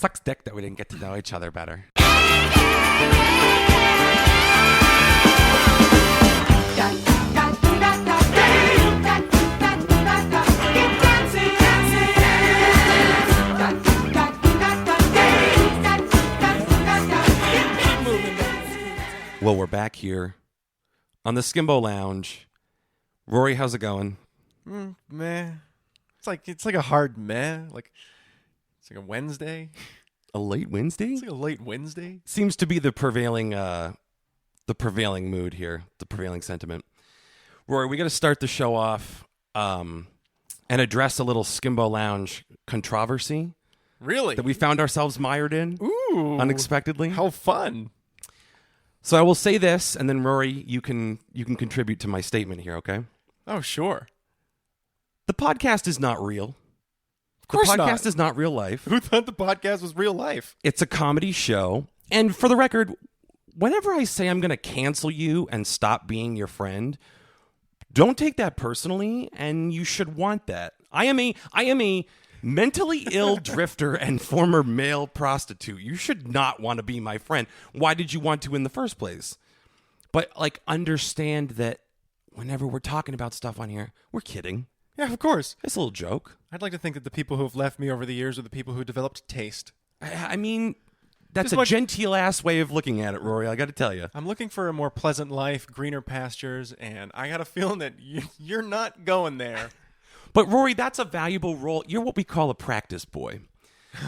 Sucks dick that we didn't get to know each other better. Well, we're back here on the Skimbo Lounge. Rory, how's it going? Meh. It's like a hard meh. It's like a Wednesday. A late Wednesday? It's like a late Wednesday. Seems to be the prevailing mood here, the prevailing sentiment. Rory, we got to start the show off and address a little Skimbo Lounge controversy. Really? That we found ourselves mired in. Ooh. Unexpectedly. How fun. So I will say this, and then Rory, you can contribute to my statement here, okay? Oh, sure. The podcast is not real. Of course not. The not. podcast is not real life. Who thought the podcast was real life? It's a comedy show. And for the record, whenever I say I'm going to cancel you and stop being your friend, don't take that personally, and you should want that. I am a mentally ill drifter and former male prostitute. You should not want to be my friend. Why did you want to in the first place? But understand that whenever we're talking about stuff on here, we're kidding. Yeah, of course. It's a little joke. I'd like to think that the people who have left me over the years are the people who developed taste. I mean, that's a genteel-ass way of looking at it, Rory, I got to tell you. I'm looking for a more pleasant life, greener pastures, and I got a feeling that you're not going there. But, Rory, that's a valuable role. You're what we call a practice boy.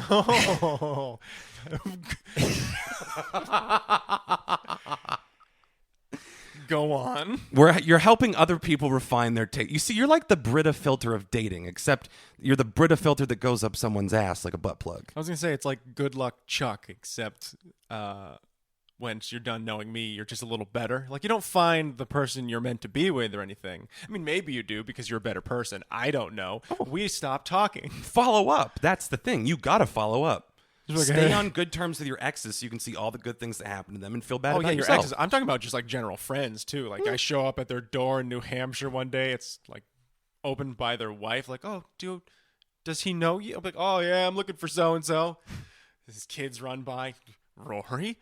Oh. Go on. You're helping other people refine their taste. You see, you're like the Brita filter of dating, except you're the Brita filter that goes up someone's ass like a butt plug. I was going to say it's like Good Luck Chuck, except once you're done knowing me, you're just a little better. Like, you don't find the person you're meant to be with or anything. I mean, maybe you do because you're a better person. I don't know. Oh. We stopped talking. Follow up. That's the thing. You got to follow up. Like, stay on good terms with your exes so you can see all the good things that happen to them and feel bad about your yourself. exes. I'm talking about just like general friends too. Like I show up at their door in New Hampshire one day. It's like opened by their wife. Like, oh, dude, does he know you? I'm like, oh yeah, I'm looking for so and so. His kids run by. Rory,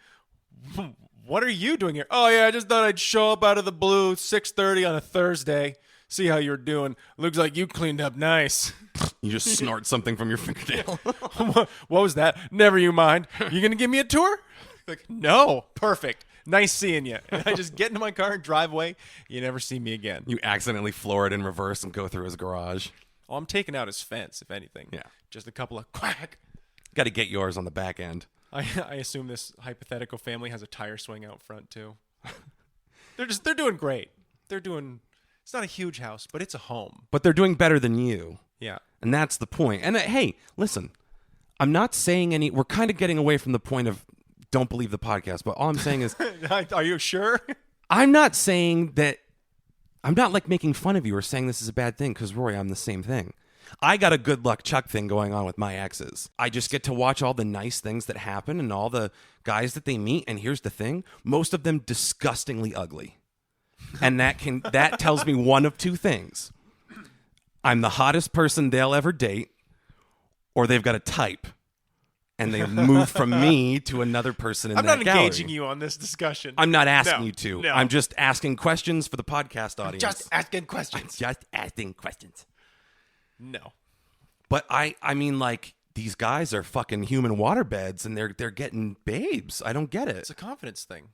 what are you doing here? Oh yeah, I just thought I'd show up out of the blue, 6:30 on a Thursday. See how you're doing. Looks like you cleaned up nice. You just snort something from your fingernail. What was that? Never you mind. You going to give me a tour? Like, no. Perfect. Nice seeing you. And I just get into my car and drive away. You never see me again. You accidentally floor it in reverse and go through his garage. Oh, I'm taking out his fence, if anything. Yeah. Just a couple of quack. Got to get yours on the back end. I assume this hypothetical family has a tire swing out front, too. They're doing great. It's not a huge house, but it's a home. But they're doing better than you. Yeah. And that's the point. And hey, listen, I'm not saying we're kind of getting away from the point of don't believe the podcast, but all I'm saying is... Are you sure? I'm not saying that... I'm not like making fun of you or saying this is a bad thing because, Rory, I'm the same thing. I got a good luck Chuck thing going on with my exes. I just get to watch all the nice things that happen and all the guys that they meet. And here's the thing. Most of them disgustingly ugly. And that tells me one of two things. I'm the hottest person they'll ever date, or they've got a type, and they move from me to another person in that gallery. I'm not engaging you on this discussion. I'm not asking you to. No. I'm just asking questions for the podcast audience. Just asking questions. Just asking questions. No. But I mean, like, these guys are fucking human waterbeds, and they're getting babes. I don't get it. It's a confidence thing.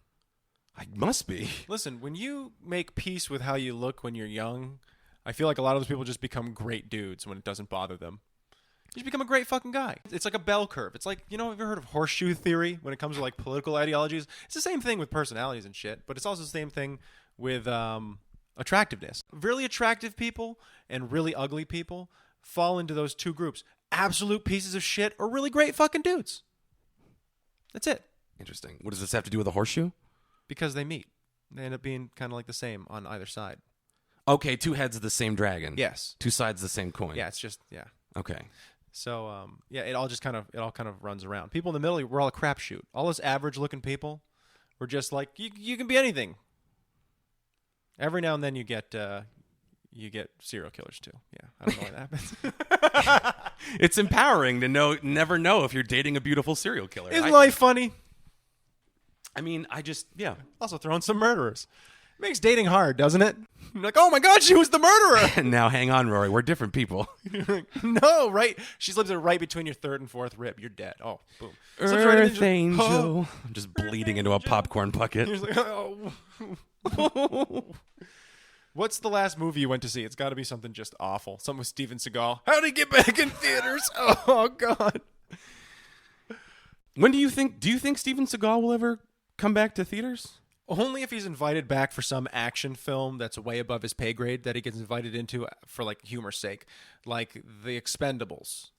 It must be. Listen, when you make peace with how you look when you're young, I feel like a lot of those people just become great dudes when it doesn't bother them. You just become a great fucking guy. It's like a bell curve. It's like, have you ever heard of horseshoe theory when it comes to like political ideologies? It's the same thing with personalities and shit, but it's also the same thing with attractiveness. Really attractive people and really ugly people fall into those two groups. Absolute pieces of shit or really great fucking dudes. That's it. Interesting. What does this have to do with a horseshoe? Because they meet. They end up being kind of like the same on either side. Okay, two heads of the same dragon. Yes. Two sides of the same coin. Yeah, it's just, yeah. Okay. So, it all kind of runs around. People in the middle, we're all a crapshoot. All those average-looking people, we're just like, you can be anything. Every now and then you get you get serial killers too. Yeah, I don't know what happens. It's empowering to never know if you're dating a beautiful serial killer. Isn't life funny? I mean, yeah. Also throw in some murderers. It makes dating hard, doesn't it? You're like, oh my God, she was the murderer. Now, hang on, Rory. We're different people. No, right? She slips it right between your third and fourth rib. You're dead. Oh, boom. Slips Earth right in, angel. oh. I'm just bleeding into a popcorn bucket. You're like, oh. What's the last movie you went to see? It's got to be something just awful. Something with Steven Seagal. How'd he get back in theaters? Oh, God. When do you think Steven Seagal will ever come back to theaters? Only if he's invited back for some action film that's way above his pay grade that he gets invited into for like humor's sake, like The Expendables.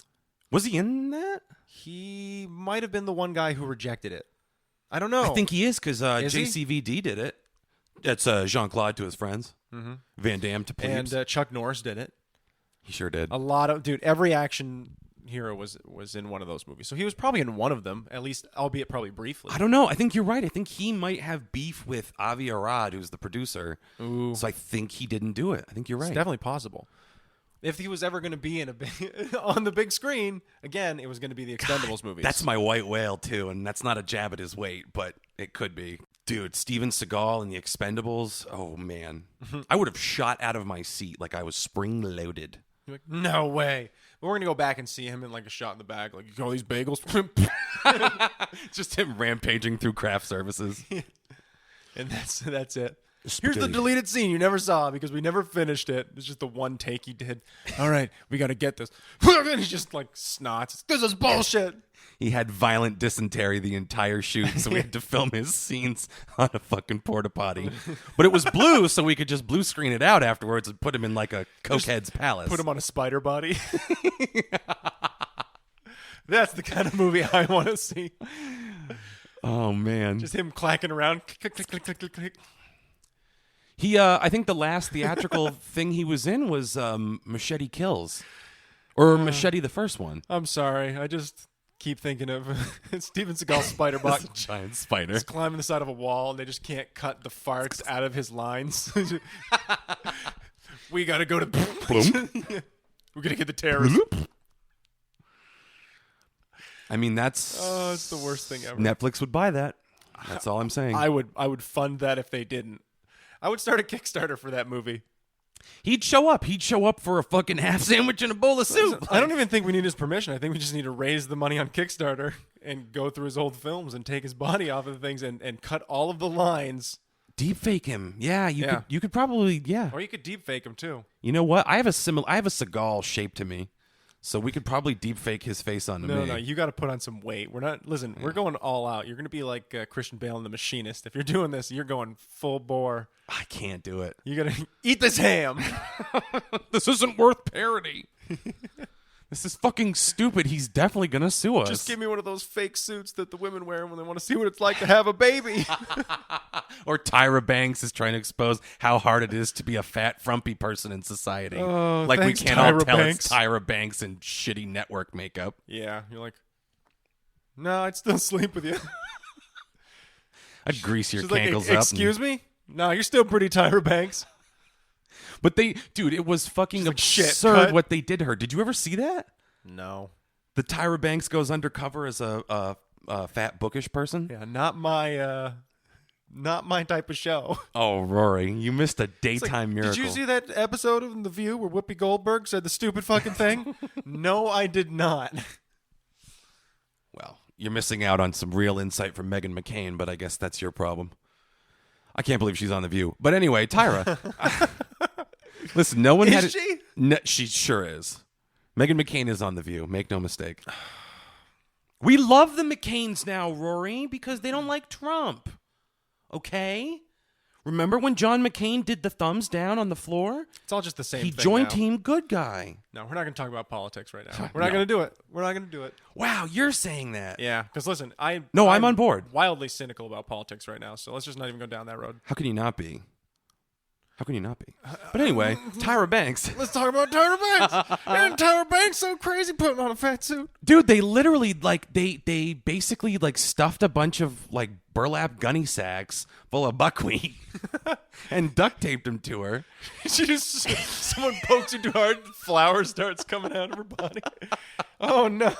Was he in that? He might have been the one guy who rejected it. I don't know. I think he is because he? JCVD did it. That's Jean-Claude to his friends. Mm-hmm. Van Damme to plebes. And Chuck Norris did it. He sure did. A lot of every action hero was in one of those movies, so he was probably in one of them, at least, albeit probably briefly. I don't know. I think you're right. I think he might have beef with Avi Arad, who's the producer. Ooh. So I think he didn't do it. I think you're right. It's definitely possible. If he was ever going to be in on the big screen again, it was going to be the Expendables movies. That's my white whale too, and that's not a jab at his weight, but it could be. Dude, Steven Seagal and the Expendables. Oh man, I would have shot out of my seat like I was spring loaded. You're like, no way. But we're going to go back and see him in like a shot in the back. Like, you got all these bagels? Just him rampaging through craft services. And that's it. Here's the deleted scene you never saw because we never finished it. It's just the one take he did. All right, we got to get this. And he just like snots. This is bullshit. He had violent dysentery the entire shoot, so we had to film his scenes on a fucking porta potty. But it was blue, so we could just blue screen it out afterwards and put him in like a cokehead's palace. Put him on a spider body. That's the kind of movie I want to see. Oh man, just him clacking around. Click, click, click, click, click, click. He, I think the last theatrical thing he was in was Machete Kills, or Machete the first one. I'm sorry, I just keep thinking of Steven Seagal's spider bot. It's a giant spider. He's climbing the side of a wall, and they just can't cut the farts out of his lines. We gotta go to. We're gonna get the terrorists. I mean, that's. Oh, it's the worst thing ever. Netflix would buy that. That's all I'm saying. I would fund that if they didn't. I would start a Kickstarter for that movie. He'd show up. He'd show up for a fucking half sandwich and a bowl of soup. I don't even think we need his permission. I think we just need to raise the money on Kickstarter and go through his old films and take his body off of the things and cut all of the lines. Deep fake him. Yeah, you could probably, yeah. Or you could deep fake him too. You know what? I have a Seagal shape to me. So we could probably deep fake his face onto me. No, you got to put on some weight. We're going all out. You're going to be like Christian Bale in The Machinist. If you're doing this, you're going full bore. I can't do it. You got to eat this ham. This isn't worth parody. This is fucking stupid. He's definitely going to sue us. Just give me one of those fake suits that the women wear when they want to see what it's like to have a baby. Or Tyra Banks is trying to expose how hard it is to be a fat, frumpy person in society. Oh, like thanks, we can't all Tyra tell Banks. it's Tyra Banks and shitty network makeup. Yeah, you're like, no, I'd still sleep with you. I'd grease your She's cankles like, up. excuse me? No, you're still pretty Tyra Banks. But dude, it was fucking like, shit, absurd cut. what they did to her. Did you ever see that? No. The Tyra Banks goes undercover as a fat, bookish person? Yeah, not my type of show. Oh, Rory, you missed a daytime miracle. Did you see that episode of The View where Whoopi Goldberg said the stupid fucking thing? No, I did not. Well, you're missing out on some real insight from Meghan McCain, but I guess that's your problem. I can't believe she's on The View. But anyway, Tyra. Listen, no one had Is she? No, she sure is. Meghan McCain is on The View. Make no mistake. We love the McCains now, Rory, because they don't like Trump. Okay? Remember when John McCain did the thumbs down on the floor? It's all just the same He thing joined now. Team Good Guy. No, we're not going to talk about politics right now. We're not going to do it. We're not going to do it. Wow, you're saying that. Yeah, because listen, I'm on board. Wildly cynical about politics right now, so let's just not even go down that road. How can you not be? How can you not be? But anyway, Tyra Banks. Let's talk about Tyra Banks. And Tyra Banks so crazy putting on a fat suit. Dude, they literally they basically stuffed a bunch of burlap gunny sacks full of buckwheat and duct taped them to her. Someone pokes her too hard, flour starts coming out of her body. Oh no.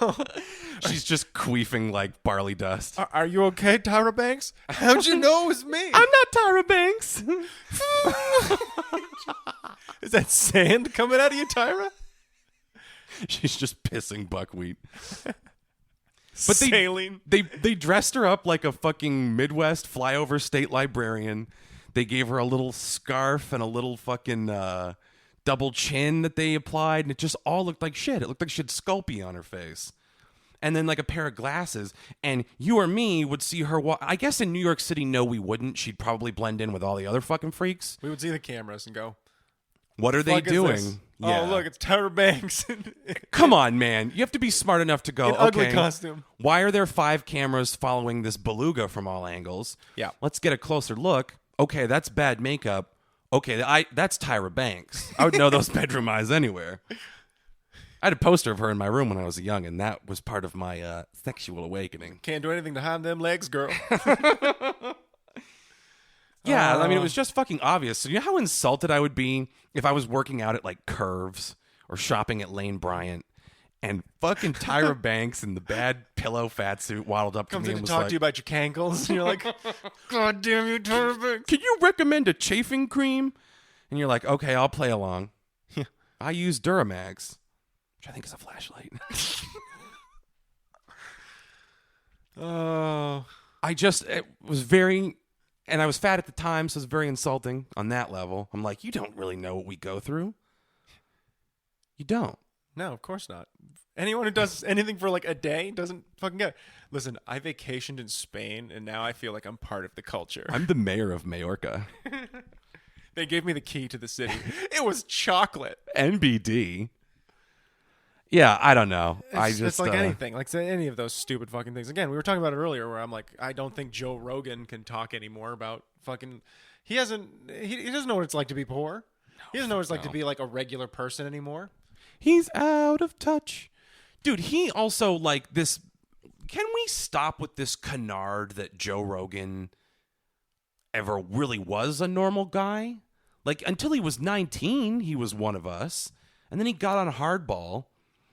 She's just queefing like barley dust. Are you okay, Tyra Banks? How'd you know it was me? I'm not Tyra Banks. Is that sand coming out of you, Tyra? She's just pissing buckwheat. But sailing. They dressed her up like a fucking Midwest flyover state librarian. They gave her a little scarf and a little fucking double chin that they applied, and it just all looked like shit. It looked like she had Sculpey on her face. And then like a pair of glasses, and you or me would see her I guess in New York City, no, we wouldn't. She'd probably blend in with all the other fucking freaks. We would see the cameras and go, what are they doing? Yeah. Oh, look, it's Tyra Banks. Come on, man. You have to be smart enough to go, ugly costume. Why are there 5 cameras following this beluga from all angles? Yeah. Let's get a closer look. Okay, that's bad makeup. Okay, that's Tyra Banks. I would know those bedroom eyes anywhere. I had a poster of her in my room when I was young, and that was part of my sexual awakening. Can't do anything to hide them legs, girl. Yeah, I mean, it was just fucking obvious. So you know how insulted I would be if I was working out at, like, Curves or shopping at Lane Bryant, and fucking Tyra Banks in the bad pillow fat suit waddled up to Comes me in and to was talk like, to you about your cankles, and you're like, God damn you, Tyra Banks. can you recommend a chafing cream? And you're like, okay, I'll play along. I use Duramax, which I think is a flashlight. Oh. It was very... And I was fat at the time, so it was very insulting on that level. I'm like, you don't really know what we go through. You don't. No, of course not. Anyone who does anything for like a day doesn't fucking get it. Listen, I vacationed in Spain, and now I feel like I'm part of the culture. I'm the mayor of Majorca. They gave me the key to the city. It was chocolate. NBD. Yeah, I don't know. It's like anything, like any of those stupid fucking things. Again, we were talking about it earlier, where I'm like, I don't think Joe Rogan can talk anymore about fucking. He doesn't know what it's like to be poor. He doesn't know what it's like to be like a regular person anymore. He's out of touch, dude. He also like this. Can we stop with this canard that Joe Rogan ever really was a normal guy? Like until he was 19, he was one of us, and then he got on Hardball.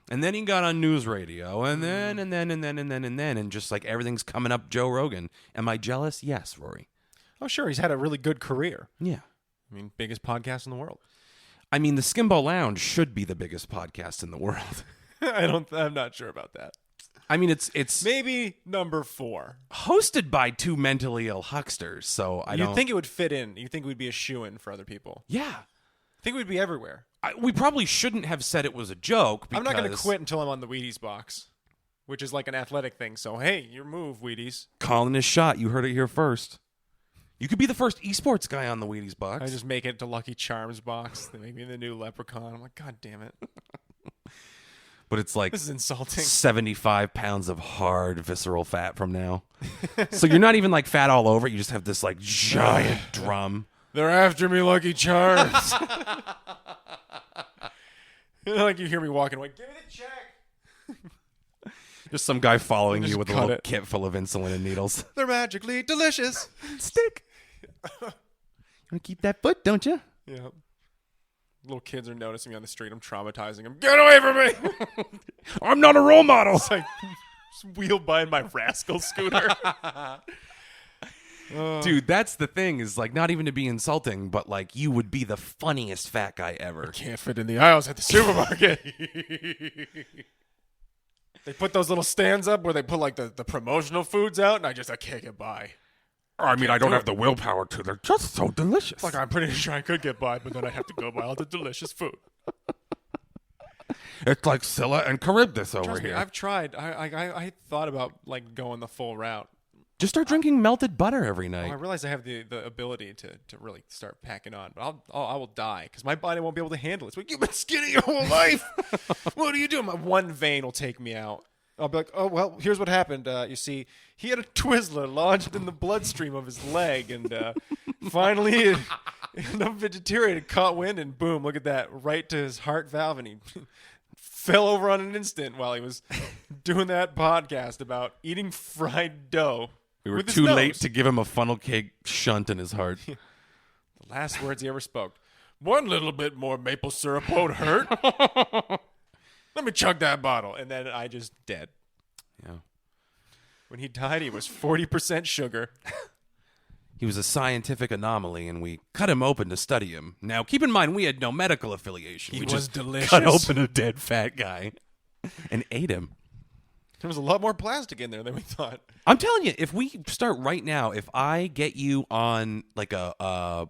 And then he got on news radio, and then, just like everything's coming up Joe Rogan. Am I jealous? Yes, Rory. Oh, sure. He's had a really good career. Yeah. I mean, biggest podcast in the world. I mean, the Skimbo Lounge should be the biggest podcast in the world. I'm not sure about that. I mean, it's maybe number 4. Hosted by 2 mentally ill hucksters, so You'd think it would fit in. You think we'd be a shoo-in for other people. Yeah. I think we'd be everywhere. We probably shouldn't have said it was a joke. I'm not going to quit until I'm on the Wheaties box, which is like an athletic thing. So, hey, your move, Wheaties. Calling his shot. You heard it here first. You could be the first esports guy on the Wheaties box. I just make it to Lucky Charms box. They make me the new Leprechaun. I'm like, God damn it. But it's like this is insulting. 75 pounds of hard visceral fat from now. So you're not even like fat all over. You just have this like giant drum. They're after me, Lucky Charms. Like you hear me walking away. Give me the check. Just some guy following you with a little it. kit full of insulin and needles. They're magically delicious. Stick. You want to keep that foot, don't you? Yeah. Little kids are noticing me on the street. I'm traumatizing them. Get away from me. I'm not a role model. It's like wheel by in my rascal scooter. Dude, that's the thing is like not even to be insulting, but like you would be the funniest fat guy ever. Can't fit in the aisles at the supermarket. They put those little stands up where they put like the promotional foods out, and I can't get by. I mean, I don't have the willpower to. They're just so delicious. Like I'm pretty sure I could get by, but then I have to go buy all the delicious food. It's like Scylla and Charybdis over Trust me, here. I've tried. I thought about like going the full route. Just start drinking melted butter every night. I realize I have the ability to really start packing on, but I will die because my body won't be able to handle it. It's like, you've been skinny your whole life. What are you doing? My one vein will take me out. I'll be like, oh, well, here's what happened. You see, he had a Twizzler lodged in the bloodstream of his leg, and finally enough it deteriorated, caught wind, and boom, look at that, right to his heart valve, and he fell over on an instant while he was doing that podcast about eating fried dough. We were With his too late nose. to give him a funnel cake shunt in his heart. The last words he ever spoke. One little bit more maple syrup won't hurt. Let me chug that bottle. And then I just dead. Yeah. When he died, he was 40% sugar. He was a scientific anomaly, and we cut him open to study him. Now, keep in mind, we had no medical affiliation. He we was just delicious. cut open a dead fat guy and ate him. There was a lot more plastic in there than we thought. I'm telling you, if we start right now, if I get you on like a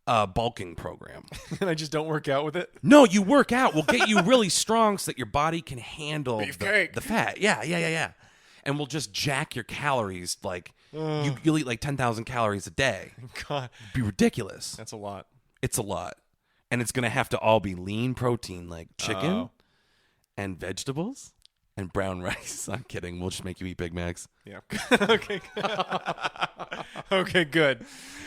bulking program. And I just don't work out with it. No, you work out. We'll get you really strong so that your body can handle Beefcake. the fat. Yeah. And we'll just jack your calories. Like you'll eat like 10,000 calories a day. God, It'd be ridiculous. that's a lot. It's a lot. And it's going to have to all be lean protein like chicken and vegetables and brown rice. I'm kidding. We'll just make you eat Big Macs. Yeah. Okay. Okay, good.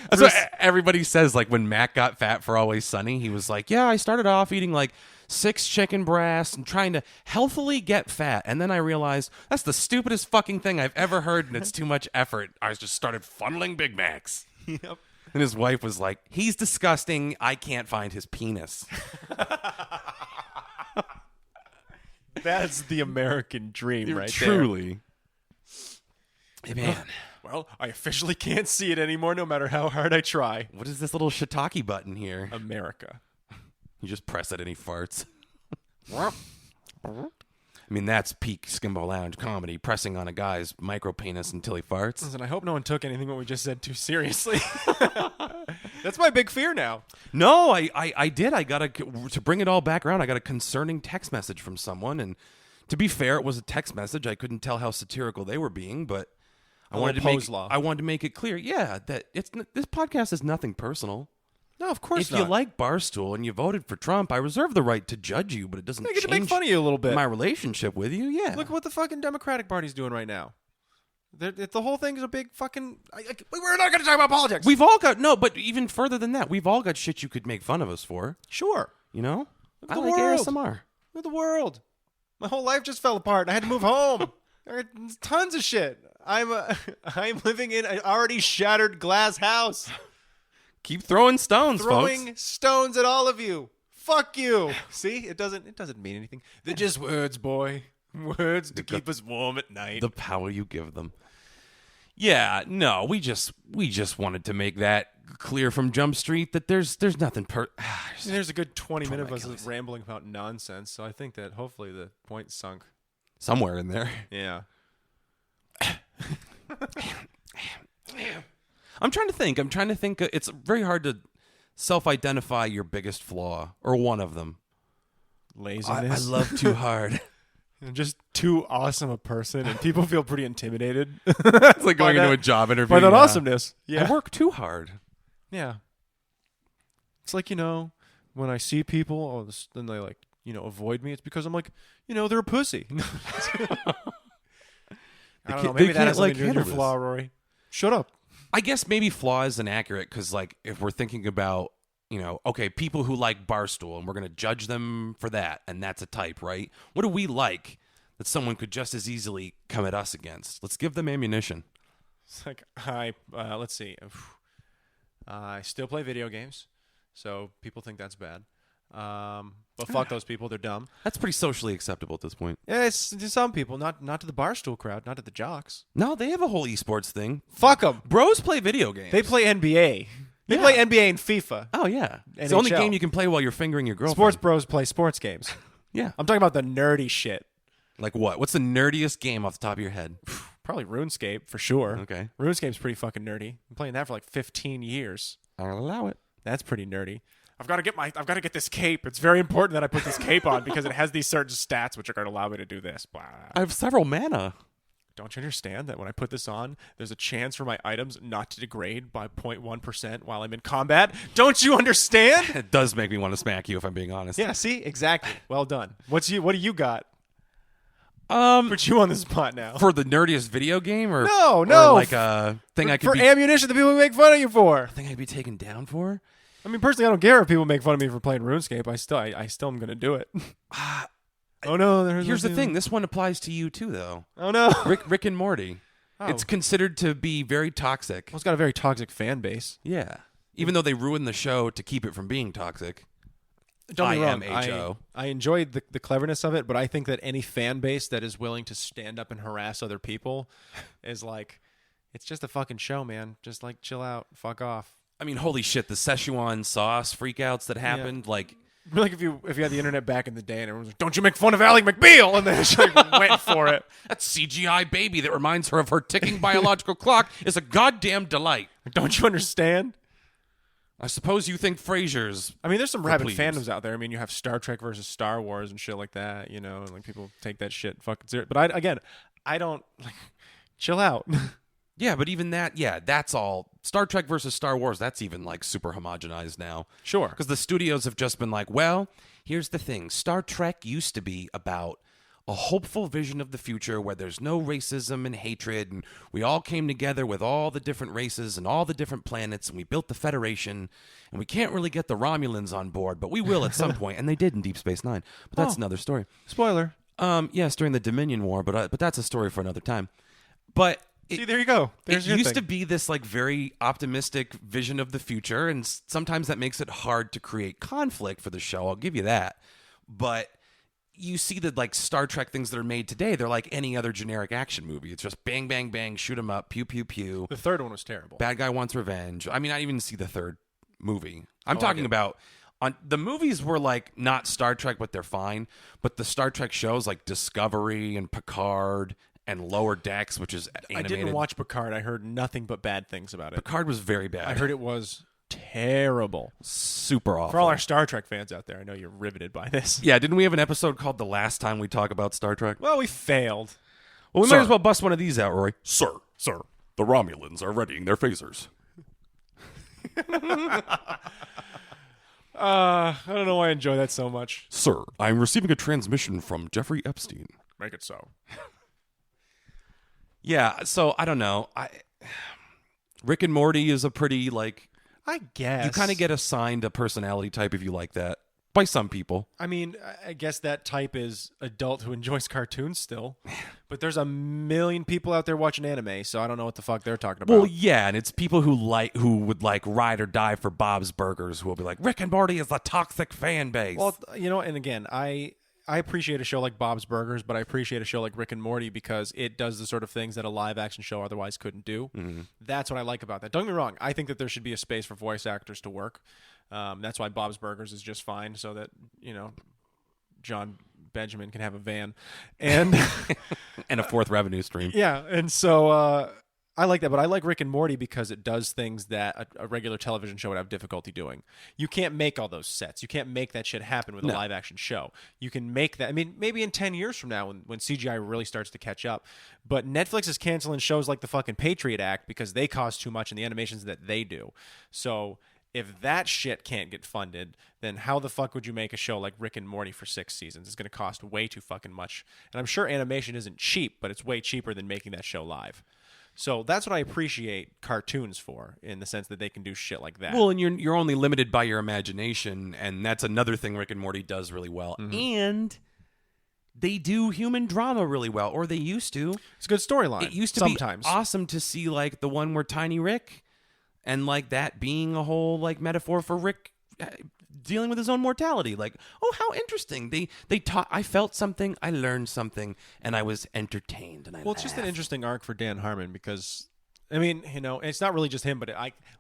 That's what everybody says. Like when Mac got fat for Always Sunny, he was like, yeah, I started off eating like 6 chicken breasts and trying to healthily get fat. And then I realized that's the stupidest fucking thing I've ever heard, and it's too much effort. I just started funneling Big Macs. Yep. And his wife was like, he's disgusting. I can't find his penis. That's the American dream right Truly. Hey, man. there. Well, I officially can't see it anymore no matter how hard I try. What is this little shiitake button here? America. You just press it and he farts. I mean, that's peak Skimbo Lounge comedy, pressing on a guy's micro penis until he farts. Listen, I hope no one took anything what we just said too seriously. That's my big fear now. No, I did. To bring it all back around, I got a concerning text message from someone. And to be fair, it was a text message. I couldn't tell how satirical they were being, but I wanted to make it clear, that this podcast is nothing personal. No, of course If not. you like Barstool and you voted for Trump, I reserve the right to judge you, but it doesn't I get to change make fun of you a little bit. my relationship with you. Yeah. Look what the fucking Democratic Party's doing right now. The whole thing is a big fucking... we're not going to talk about politics. We've all got... No, but even further than that, we've all got shit you could make fun of us for. Sure. You know? Look I at the like world. ASMR. Look at the world. My whole life just fell apart. I had to move home. There are tons of shit. I'm living in an already shattered glass house. Keep throwing stones, Throwing folks. stones at all of you. Fuck you. See? It doesn't mean anything. They're just words, boy. Words to keep us warm at night. The power you give them. Yeah, no, we just wanted to make that clear from Jump Street that there's nothing There's a good 20 minutes of us Achilles. rambling about nonsense, so I think that hopefully the point sunk. somewhere in there. Yeah. I'm trying to think. It's very hard to self-identify your biggest flaw or one of them. Laziness. I love too hard. I'm just too awesome a person, and people feel pretty intimidated. It's like going into a job interview. by that Yeah. awesomeness. I work too hard. Yeah. It's like, when I see people, then they avoid me. It's because I'm like, they're a pussy. I don't know. Maybe that has something to do with your flaw, Rory. Shut up. I guess maybe flaw is inaccurate because, like, if we're thinking about, okay, people who like Barstool and we're going to judge them for that, and that's a type, right? What do we like that someone could just as easily come at us against? Let's give them ammunition. It's like, let's see. I still play video games, so people think that's bad. But fuck those people. They're dumb. That's pretty socially acceptable at this point. Yeah, it's to some people, not to the Barstool crowd, not to the jocks. No, they have a whole esports thing. Fuck them. Bros play video games. They play NBA. They Yeah. play NBA and FIFA. Oh, yeah. It's the only NHL. game you can play while you're fingering your girlfriend. Sports bros play sports games. Yeah. I'm talking about the nerdy shit. Like what? What's the nerdiest game off the top of your head? Probably RuneScape for sure. Okay. RuneScape's pretty fucking nerdy. I'm playing that for like 15 years. I'll allow it. That's pretty nerdy. I've got to get this cape. It's very important that I put this cape on because it has these certain stats which are going to allow me to do this. Blah. I have several mana. Don't you understand that when I put this on, there's a chance for my items not to degrade by 0.1% while I'm in combat? Don't you understand? It does make me want to smack you if I'm being honest. Yeah, see? Exactly. Well done. What do you got? Um, Put you on the spot now. for the nerdiest video game or No, or no. like a thing I could For be ammunition, the people make fun of you for. thing I'd be taken down for. I mean, personally, I don't care if people make fun of me for playing RuneScape. I still am going to do it. Oh no! Here's the thing. This one applies to you too, though. Oh no! Rick and Morty. Oh. It's considered to be very toxic. Well, it's got a very toxic fan base. Yeah. Even though they ruined the show to keep it from being toxic. Don't be wrong. IMHO. I enjoyed the cleverness of it, but I think that any fan base that is willing to stand up and harass other people is like, it's just a fucking show, man. Just like chill out, fuck off. I mean, holy shit, the Szechuan sauce freakouts that happened, like if you had the internet back in the day and everyone was like, "Don't you make fun of Ally McBeal," and then she like went for it. that CGI baby that reminds her of her ticking biological clock is a goddamn delight. Don't you understand? I suppose you think Frasier's. I mean, there's some rabid plebes. fandoms out there. I mean, you have Star Trek versus Star Wars and shit like that, you know, and like people take that shit fucking serious. But I don't like chill out. Yeah, but even that, that's all. Star Trek versus Star Wars, that's even like super homogenized now. Sure. Because the studios have just been like, well, here's the thing. Star Trek used to be about a hopeful vision of the future where there's no racism and hatred, and we all came together with all the different races and all the different planets, and we built the Federation, and we can't really get the Romulans on board, but we will at some point, and they did in Deep Space Nine. But that's another story. Spoiler. Yes, during the Dominion War, but that's a story for another time. But See, there you go. There's it your used thing. to be this like very optimistic vision of the future, and sometimes that makes it hard to create conflict for the show. I'll give you that. But you see the like Star Trek things that are made today, they're like any other generic action movie. It's just bang, bang, bang, shoot 'em up, pew, pew, pew. The third one was terrible. Bad guy wants revenge. I mean, I didn't even see the third movie. I'm I talking did. about the movies were like not Star Trek, but they're fine. But the Star Trek shows like Discovery and Picard and Lower Decks, which is animated. I didn't watch Picard. I heard nothing but bad things about it. Picard was very bad. I heard it was terrible. Super awful. For all our Star Trek fans out there, I know you're riveted by this. Yeah, didn't we have an episode called The Last Time We Talk About Star Trek? Well, we failed. Well, we Sir. might as well bust one of these out, Rory. Sir, the Romulans are readying their phasers. I don't know why I enjoy that so much. Sir, I'm receiving a transmission from Jeffrey Epstein. Make it so. Yeah, so I don't know. Rick and Morty is a pretty, like, I guess. you kind of get assigned a personality type if you like that by some people. I mean, I guess that type is adult who enjoys cartoons still. But there's a million people out there watching anime, so I don't know what the fuck they're talking about. Well, yeah, and it's people who would like ride or die for Bob's Burgers who will be like, Rick and Morty is a toxic fan base. Well, you know, and again, I appreciate a show like Bob's Burgers, but I appreciate a show like Rick and Morty because it does the sort of things that a live action show otherwise couldn't do. Mm-hmm. That's what I like about that. Don't get me wrong. I think that there should be a space for voice actors to work. That's why Bob's Burgers is just fine, so that, you know, John Benjamin can have a van and and a fourth revenue stream. Yeah, and so I like that, but I like Rick and Morty because it does things that a regular television show would have difficulty doing. You can't make all those sets. You can't make that shit happen with a live action show. You can make that. I mean, maybe in 10 years from now when CGI really starts to catch up. But Netflix is canceling shows like the fucking Patriot Act because they cost too much in the animations that they do. So if that shit can't get funded, then how the fuck would you make a show like Rick and Morty for 6 seasons? It's going to cost way too fucking much. And I'm sure animation isn't cheap, but it's way cheaper than making that show live. So that's what I appreciate cartoons for, in the sense that they can do shit like that. Well, and you're only limited by your imagination, and that's another thing Rick and Morty does really well. Mm-hmm. And they do human drama really well, or they used to. It's a good storyline. It used to sometimes. be awesome to see like the one where Tiny Rick, and like that being a whole like metaphor for Rick dealing with his own mortality. Like, oh, how interesting. They taught. I felt something. I learned something, and I was entertained. And I It's just an interesting arc for Dan Harmon because, I mean, you know, it's not really just him, but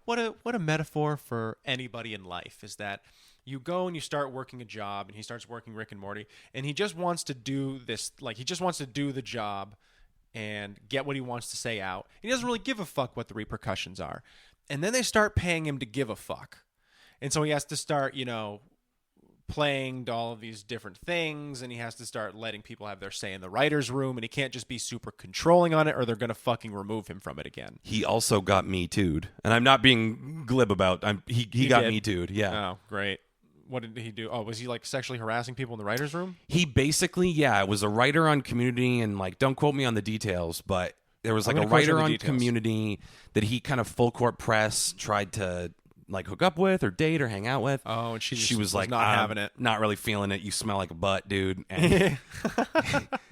what a metaphor for anybody in life is that you go and you start working a job, and he starts working Rick and Morty, and he just wants to do this, like he just wants to do the job and get what he wants to say out. He doesn't really give a fuck what the repercussions are. And then they start paying him to give a fuck. And so he has to start, you know, playing to all of these different things, and he has to start letting people have their say in the writer's room, and he can't just be super controlling on it or they're going to fucking remove him from it again. He also got Me Too'd, and I'm not being glib about. He got did? Me Too'd. Yeah. Oh, great. What did he do? Oh, was he like sexually harassing people in the writer's room? He basically, was a writer on Community, and like, don't quote me on the details, but there was like I'm a gonna quote you writer on on the details. Community that he kind of full court press tried to like hook up with or date or hang out with. Oh, and she was like, not having it. Not really feeling it. You smell like a butt, dude. And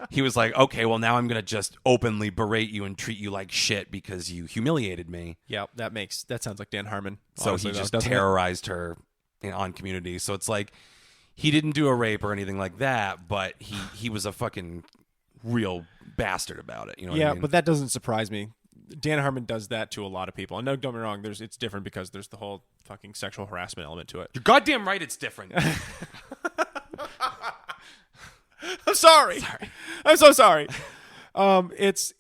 he was like, okay, well, now I'm going to just openly berate you and treat you like shit because you humiliated me. Yeah, that sounds like Dan Harmon. So honestly, he just doesn't it? terrorized her on Community. So it's like he didn't do a rape or anything like that, but he was a fucking real bastard about it. You know what I mean? But that doesn't surprise me. Dan Harmon does that to a lot of people. And no, don't get me wrong, it's different because there's the whole fucking sexual harassment element to it. You're goddamn right it's different. I'm sorry. I'm so sorry. It's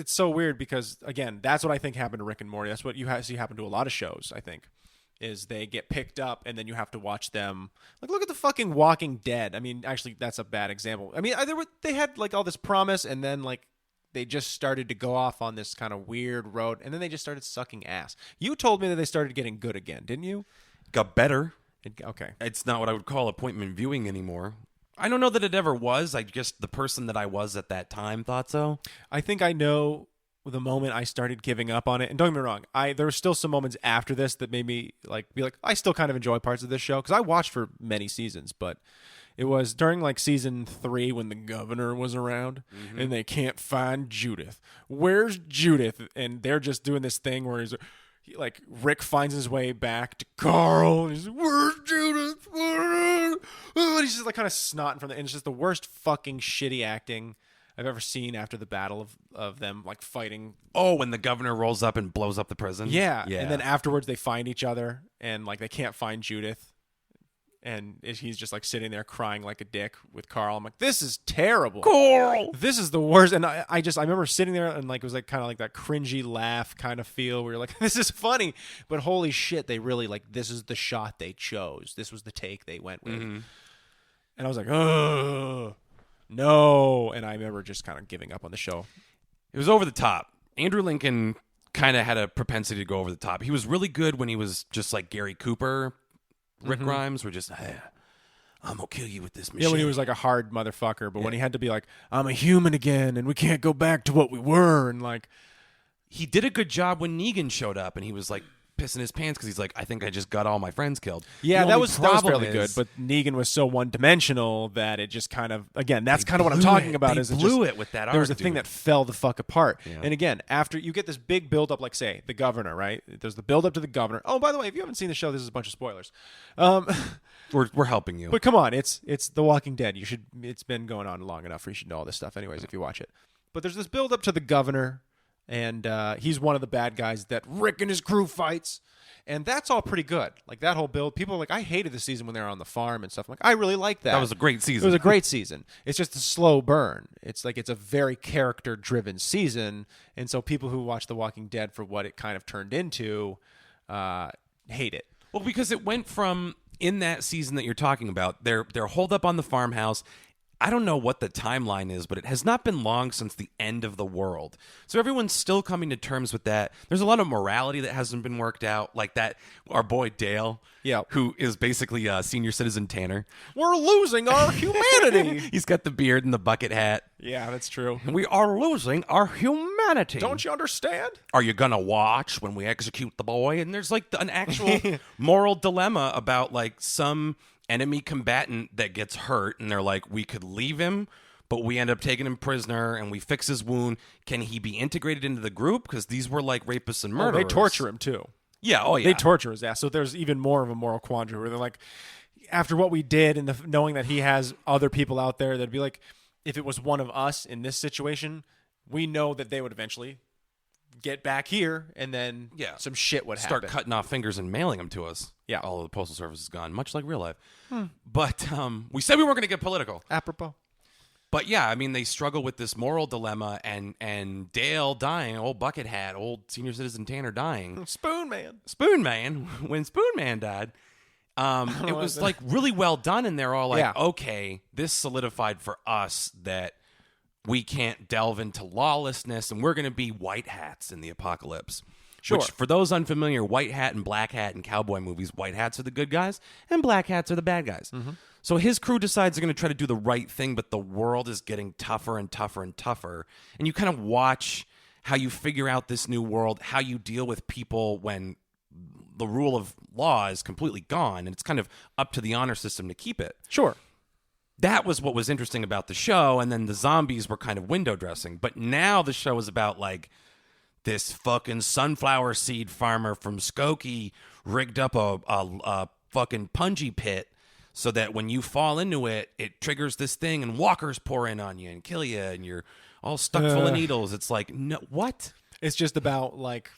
so weird because, again, that's what I think happened to Rick and Morty. That's what you see happen to a lot of shows, I think, is they get picked up and then you have to watch them. Like, look at the fucking Walking Dead. I mean, actually, that's a bad example. I mean, they had, like, all this promise and then, like, they just started to go off on this kind of weird road, and then they just started sucking ass. You told me that they started getting good again, didn't you? Got better. Okay. It's not what I would call appointment viewing anymore. I don't know that it ever was. I just, the person that I was at that time thought so. I think I know the moment I started giving up on it. And don't get me wrong, there were still some moments after this that made me be like, I still kind of enjoy parts of this show because I watched for many seasons, but it was during like season 3 when the governor was around and they can't find Judith. Where's Judith? And they're just doing this thing where Rick finds his way back to Carl and he's like, where's Judith? And he's just like kind of snotting from the, and it's just the worst fucking shitty acting I've ever seen after the battle of them like fighting. Oh, when the governor rolls up and blows up the prison? Yeah. And then afterwards they find each other and like they can't find Judith. And he's just like sitting there crying like a dick with Carl. I'm like, this is terrible. Carl! This is the worst. And I remember sitting there and like it was like kind of like that cringy laugh kind of feel where you're like, this is funny. But holy shit, they really like, this is the shot they chose. This was the take they went with. And I was like, oh, no. And I remember just kind of giving up on the show. It was over the top. Andrew Lincoln kind of had a propensity to go over the top. He was really good when he was just like Gary Cooper. Rick Grimes were just, hey, I'm going to kill you with this machine. Yeah, when he was like a hard motherfucker. But when he had to be like, I'm a human again and we can't go back to what we were. And like, he did a good job when Negan showed up and he was like pissing his pants because he's like, I think I just got all my friends killed. Yeah, that was fairly is, good. But Negan was so one-dimensional that it just kind of, again, that's kind of what I'm talking about. They blew it with that arc, there was a thing that fell the fuck apart. Yeah. And again, after you get this big build-up, like say, the governor, right? There's the build-up to the governor. Oh, by the way, if you haven't seen the show, this is a bunch of spoilers. We're helping you. But come on, it's The Walking Dead. It's been going on long enough for you should know all this stuff anyways if you watch it. But there's this build-up to the governor, and he's one of the bad guys that Rick and his crew fights. And that's all pretty good. Like that whole build, people are like, I hated the season when they were on the farm and stuff. I'm like, I really like that. That was a great season. It was a great season. It's just a slow burn. It's like it's a very character-driven season. And so people who watch The Walking Dead for what it kind of turned into hate it. Well, because it went from, in that season that you're talking about, they're holed up on the farmhouse. I don't know what the timeline is, but it has not been long since the end of the world. So everyone's still coming to terms with that. There's a lot of morality that hasn't been worked out, like that our boy Dale, who is basically a senior citizen tanner. We're losing our humanity. He's got the beard and the bucket hat. Yeah, that's true. We are losing our humanity. Don't you understand? Are you gonna watch when we execute the boy? And there's like an actual moral dilemma about like some enemy combatant that gets hurt and they're like, we could leave him, but we end up taking him prisoner and we fix his wound. Can he be integrated into the group? Because these were like rapists and murderers. They torture him too. Yeah, oh yeah. They torture his ass. So there's even more of a moral quandary where they're like, after what we did and knowing that he has other people out there, that'd be like, if it was one of us in this situation, we know that they would eventually get back here and then some shit would start happen. cutting off fingers and mailing them to us. Yeah. All of the postal service is gone, much like real life. But we said we weren't going to get political. Apropos. But yeah, I mean, they struggle with this moral dilemma and Dale dying, old bucket hat, old senior citizen tanner dying. Spoon Man. When Spoon Man died, it was like really well done. And they're all like, okay, this solidified for us that we can't delve into lawlessness and we're going to be white hats in the apocalypse. Sure. Which, for those unfamiliar, white hat and black hat in cowboy movies, white hats are the good guys and black hats are the bad guys. Mm-hmm. So his crew decides they're going to try to do the right thing, but the world is getting tougher and tougher and tougher. And you kind of watch how you figure out this new world, how you deal with people when the rule of law is completely gone, and it's kind of up to the honor system to keep it. Sure. That was what was interesting about the show, and then the zombies were kind of window dressing. But now the show is about, like, this fucking sunflower seed farmer from Skokie rigged up a fucking punji pit so that when you fall into it, it triggers this thing, and walkers pour in on you and kill you, and you're all stuck full of needles. It's like, no, what? It's just about, like,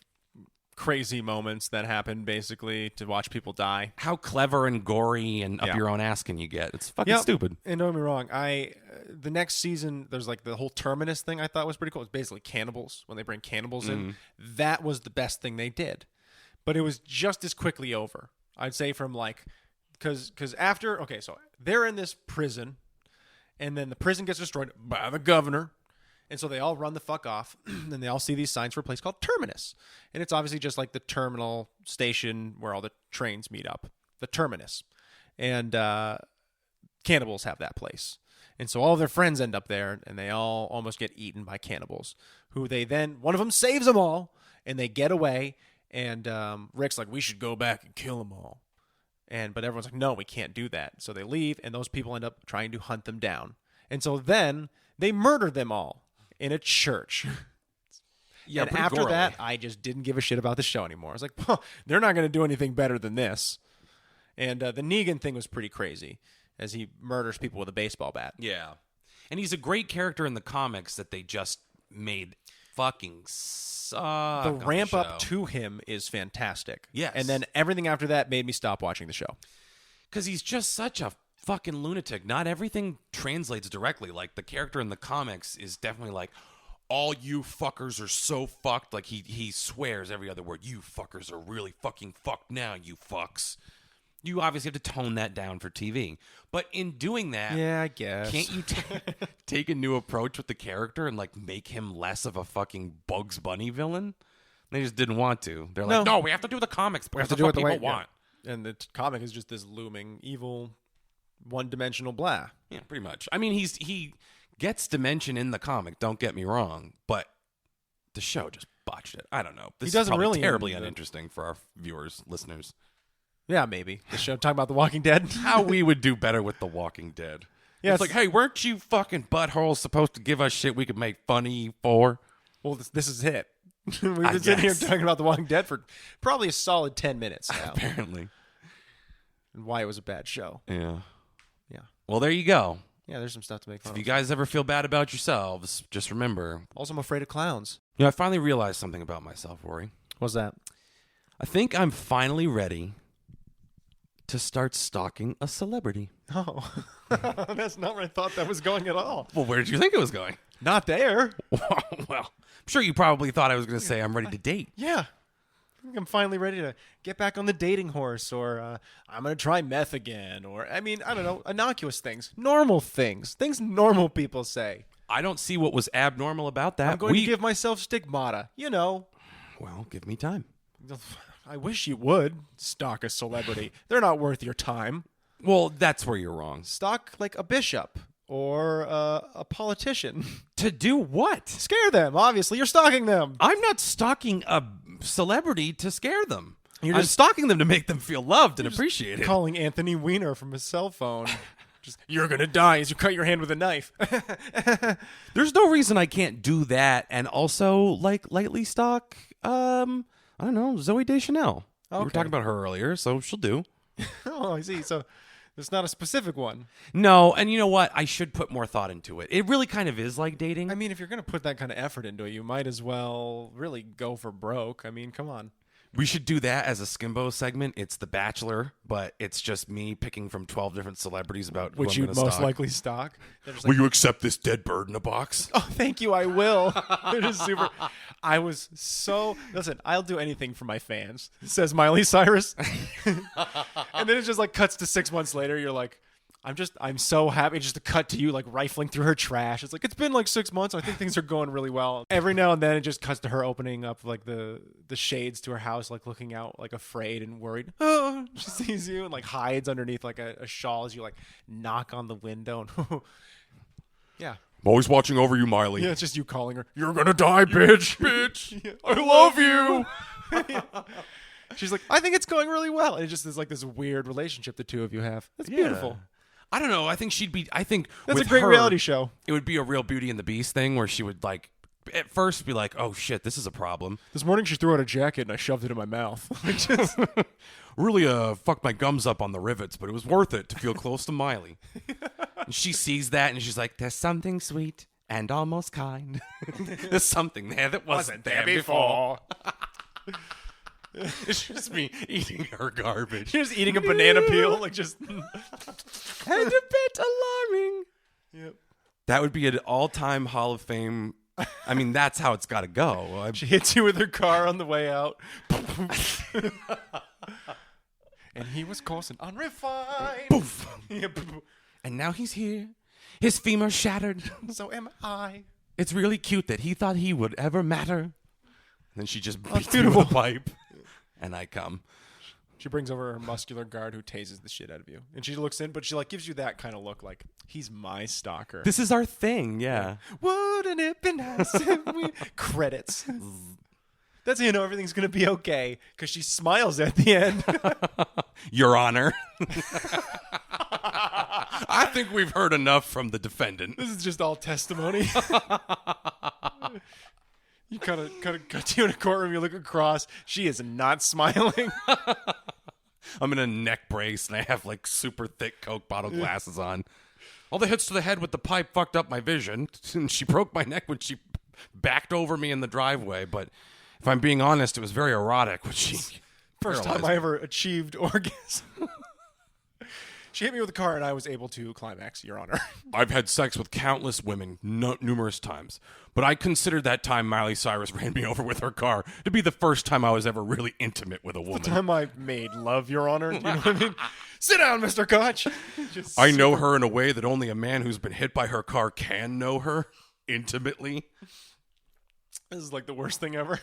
crazy moments that happen, basically, to watch people die. How clever and gory and up your own ass can you get? It's fucking stupid. And don't get me wrong, the next season, there's like the whole Terminus thing I thought was pretty cool. It's basically cannibals, when they bring cannibals in. That was the best thing they did. But it was just as quickly over. I'd say from like, because after, okay, so they're in this prison, and then the prison gets destroyed by the governor. And so they all run the fuck off, and they all see these signs for a place called Terminus. And it's obviously just like the terminal station where all the trains meet up, the Terminus. And cannibals have that place. And so all of their friends end up there, and they all almost get eaten by cannibals, who they then, one of them saves them all, and they get away. And Rick's like, we should go back and kill them all. But everyone's like, no, we can't do that. So they leave, and those people end up trying to hunt them down. And so then they murder them all in a church. And after gorily. that, I just didn't give a shit about the show anymore. I was like, well, they're not going to do anything better than this. And the Negan thing was pretty crazy, as he murders people with a baseball bat. Yeah. And he's a great character in the comics that they just made fucking suck. The ramp up to him is fantastic. Yes. And then everything after that made me stop watching the show. Because he's just such a fucking lunatic. Not everything translates directly. Like, the character in the comics is definitely like, all you fuckers are so fucked. Like, he swears every other word. You fuckers are really fucking fucked now, you fucks. You obviously have to tone that down for TV. But in doing that, yeah, I guess. Can't you take a new approach with the character and, like, make him less of a fucking Bugs Bunny villain? They just didn't want to. They're like, no, we have to do the comics. We have to do what people want. And the comic is just this looming evil, one-dimensional blah. Yeah, pretty much. I mean, he gets dimension in the comic, don't get me wrong, but the show just botched it. I don't know. This is probably terribly uninteresting for our viewers, listeners. Yeah, maybe. The show talking about The Walking Dead. How we would do better with The Walking Dead. Yeah, it's like, hey, weren't you fucking buttholes supposed to give us shit we could make funny for? Well, this is it. We've been sitting here talking about The Walking Dead for probably a solid 10 minutes now. Apparently. And why it was a bad show. Yeah. Yeah. Well, there you go. Yeah, there's some stuff to make fun of. If you guys ever feel bad about yourselves, just remember. Also, I'm afraid of clowns. You know, I finally realized something about myself, Rory. What's that? I think I'm finally ready to start stalking a celebrity. Oh, that's not where I thought that was going at all. Well, where did you think it was going? Not there. Well, I'm sure you probably thought I was going to say I'm ready to date. Yeah. I think I'm finally ready to get back on the dating horse, or I'm going to try meth again, or, I mean, I don't know, innocuous things, normal things normal people say. I don't see what was abnormal about that. I'm going to give myself stigmata, you know. Well, give me time. I wish you would stalk a celebrity. They're not worth your time. Well, that's where you're wrong. Stalk like a bishop or a politician. To do what? Scare them. Obviously, you're stalking them. I'm not stalking a celebrity to scare them. I'm stalking them to make them feel loved and appreciated. Calling Anthony Weiner from his cell phone. Just, you're going to die as you cut your hand with a knife. There's no reason I can't do that and also, like, lightly stalk, I don't know, Zooey Deschanel. Okay. We were talking about her earlier, so she'll do. Oh, I see. So there's not a specific one. No, and you know what? I should put more thought into it. It really kind of is like dating. I mean, if you're going to put that kind of effort into it, you might as well really go for broke. I mean, come on. We should do that as a Skimbo segment. It's The Bachelor, but it's just me picking from 12 different celebrities about which you'd most likely stalk. Like, will you accept this dead bird in a box? Oh, thank you. I will. It is super. I was so... Listen, I'll do anything for my fans, says Miley Cyrus. And then it just like cuts to 6 months later. You're like, I'm so happy just to cut to you like rifling through her trash. It's like, it's been like 6 months. I think things are going really well. Every now and then it just cuts to her opening up like the shades to her house, like looking out like afraid and worried. Oh, she sees you and like hides underneath like a shawl as you like knock on the window. And yeah. I'm always watching over you, Miley. Yeah, it's just you calling her. You're going to die, bitch. Bitch. Yeah. I love you. She's like, I think it's going really well. And it just is like this weird relationship the two of you have. That's beautiful. I don't know. I think That's with a great her, reality show. It would be a real Beauty and the Beast thing where she would like at first be like, oh shit, this is a problem. This morning she threw out a jacket and I shoved it in my mouth. Just really fucked my gums up on the rivets, but it was worth it to feel close to Miley. And she sees that and she's like, there's something sweet and almost kind. There's something there that wasn't there before. It's just me eating her garbage. You're just eating a banana peel, like just and a bit alarming. Yep. That would be an all-time Hall of Fame. I mean, that's how it's got to go. She hits you with her car on the way out. And he was coursing unrefined. Poof. And now he's here. His femur shattered. So am I. It's really cute that he thought he would ever matter. And then she just beats me beautiful. with a pipe. And I come. She brings over her muscular guard who tases the shit out of you. And she looks in, but she like gives you that kind of look like, he's my stalker. This is our thing, yeah. Wouldn't it be nice if we... Credits. That's how you know everything's going to be okay, because she smiles at the end. Your Honor. I think we've heard enough from the defendant. This is just all testimony. You kind of cut you in a courtroom, you look across, she is not smiling. I'm in a neck brace and I have like super thick Coke bottle glasses on. All the hits to the head with the pipe fucked up my vision. And she broke my neck when she backed over me in the driveway. But if I'm being honest, it was very erotic when she First paralyzed time I ever achieved orgasm. She hit me with a car and I was able to climax, Your Honor. I've had sex with countless women numerous times, but I consider that time Miley Cyrus ran me over with her car to be the first time I was ever really intimate with a woman. The time I made love, Your Honor. You know what I mean? Sit down, Mr. Koch. I know her in a way that only a man who's been hit by her car can know her intimately. This is like the worst thing ever.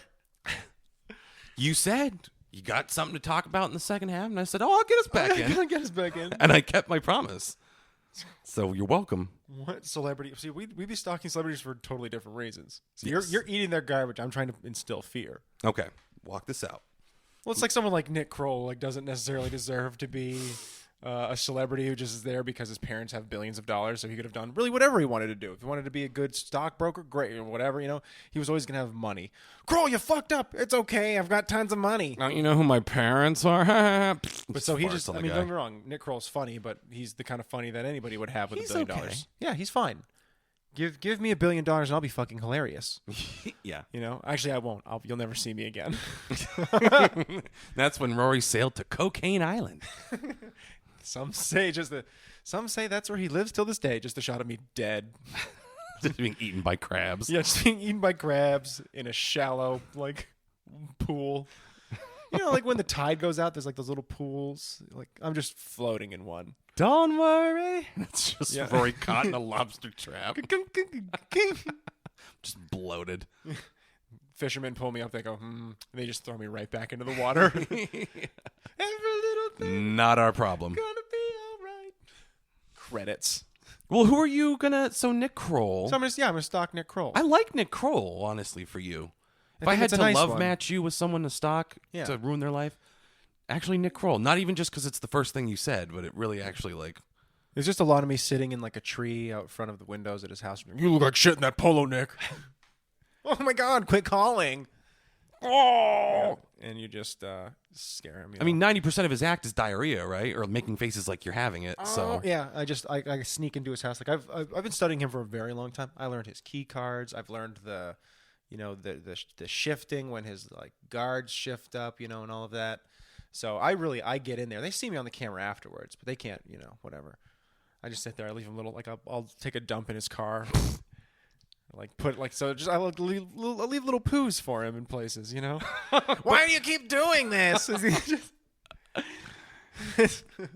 You said you got something to talk about in the second half, and I said, "Oh, I'll get us back in." I'll get us back in. And I kept my promise. So you're welcome. What celebrity? See, we be stalking celebrities for totally different reasons. So you're eating their garbage. I'm trying to instill fear. Okay, walk this out. Well, it's like someone like Nick Kroll like doesn't necessarily deserve to be a celebrity who just is there because his parents have billions of dollars, so he could have done really whatever he wanted to do. If he wanted to be a good stockbroker, great, or whatever, you know, he was always going to have money. Kroll, you fucked up. It's okay. I've got tons of money. Now you know who my parents are? But so he just, I mean, don't get me wrong, Nick Kroll's funny, but he's the kind of funny that anybody would have with $1 billion. Okay. Yeah, he's fine. Give me $1 billion and I'll be fucking hilarious. Yeah. You know, actually I won't. You'll never see me again. That's when Rory sailed to Cocaine Island. Some say that's where he lives till this day. Just a shot of me dead. Just being eaten by crabs. Yeah, just being eaten by crabs in a shallow like pool. You know, like when the tide goes out, there's like those little pools. Like I'm just floating in one. Don't worry. It's just Rory caught in a lobster trap. Just bloated. Fishermen pull me up. They go, and they just throw me right back into the water. Every little thing. Not our problem. Gonna be all right. Credits. Well, who are you gonna? So Nick Kroll. So I'm gonna stalk Nick Kroll. I like Nick Kroll, honestly, for you. If I had to love match you with someone to stalk to ruin their life, actually Nick Kroll. Not even just because it's the first thing you said, but it really actually like. There's just a lot of me sitting in like a tree out front of the windows at his house. You look like shit in that polo, Nick. Oh my God! Quit calling. Oh, and you just scare him. I mean, 90% of his act is diarrhea, right? Or making faces like you're having it. So yeah, I sneak into his house. Like I've been studying him for a very long time. I learned his key cards. I've learned the shifting when his like guards shift up, and all of that. So I get in there. They see me on the camera afterwards, but they can't, whatever. I just sit there. I leave him I'll take a dump in his car. I'll leave little poos for him in places, Why do you keep doing this?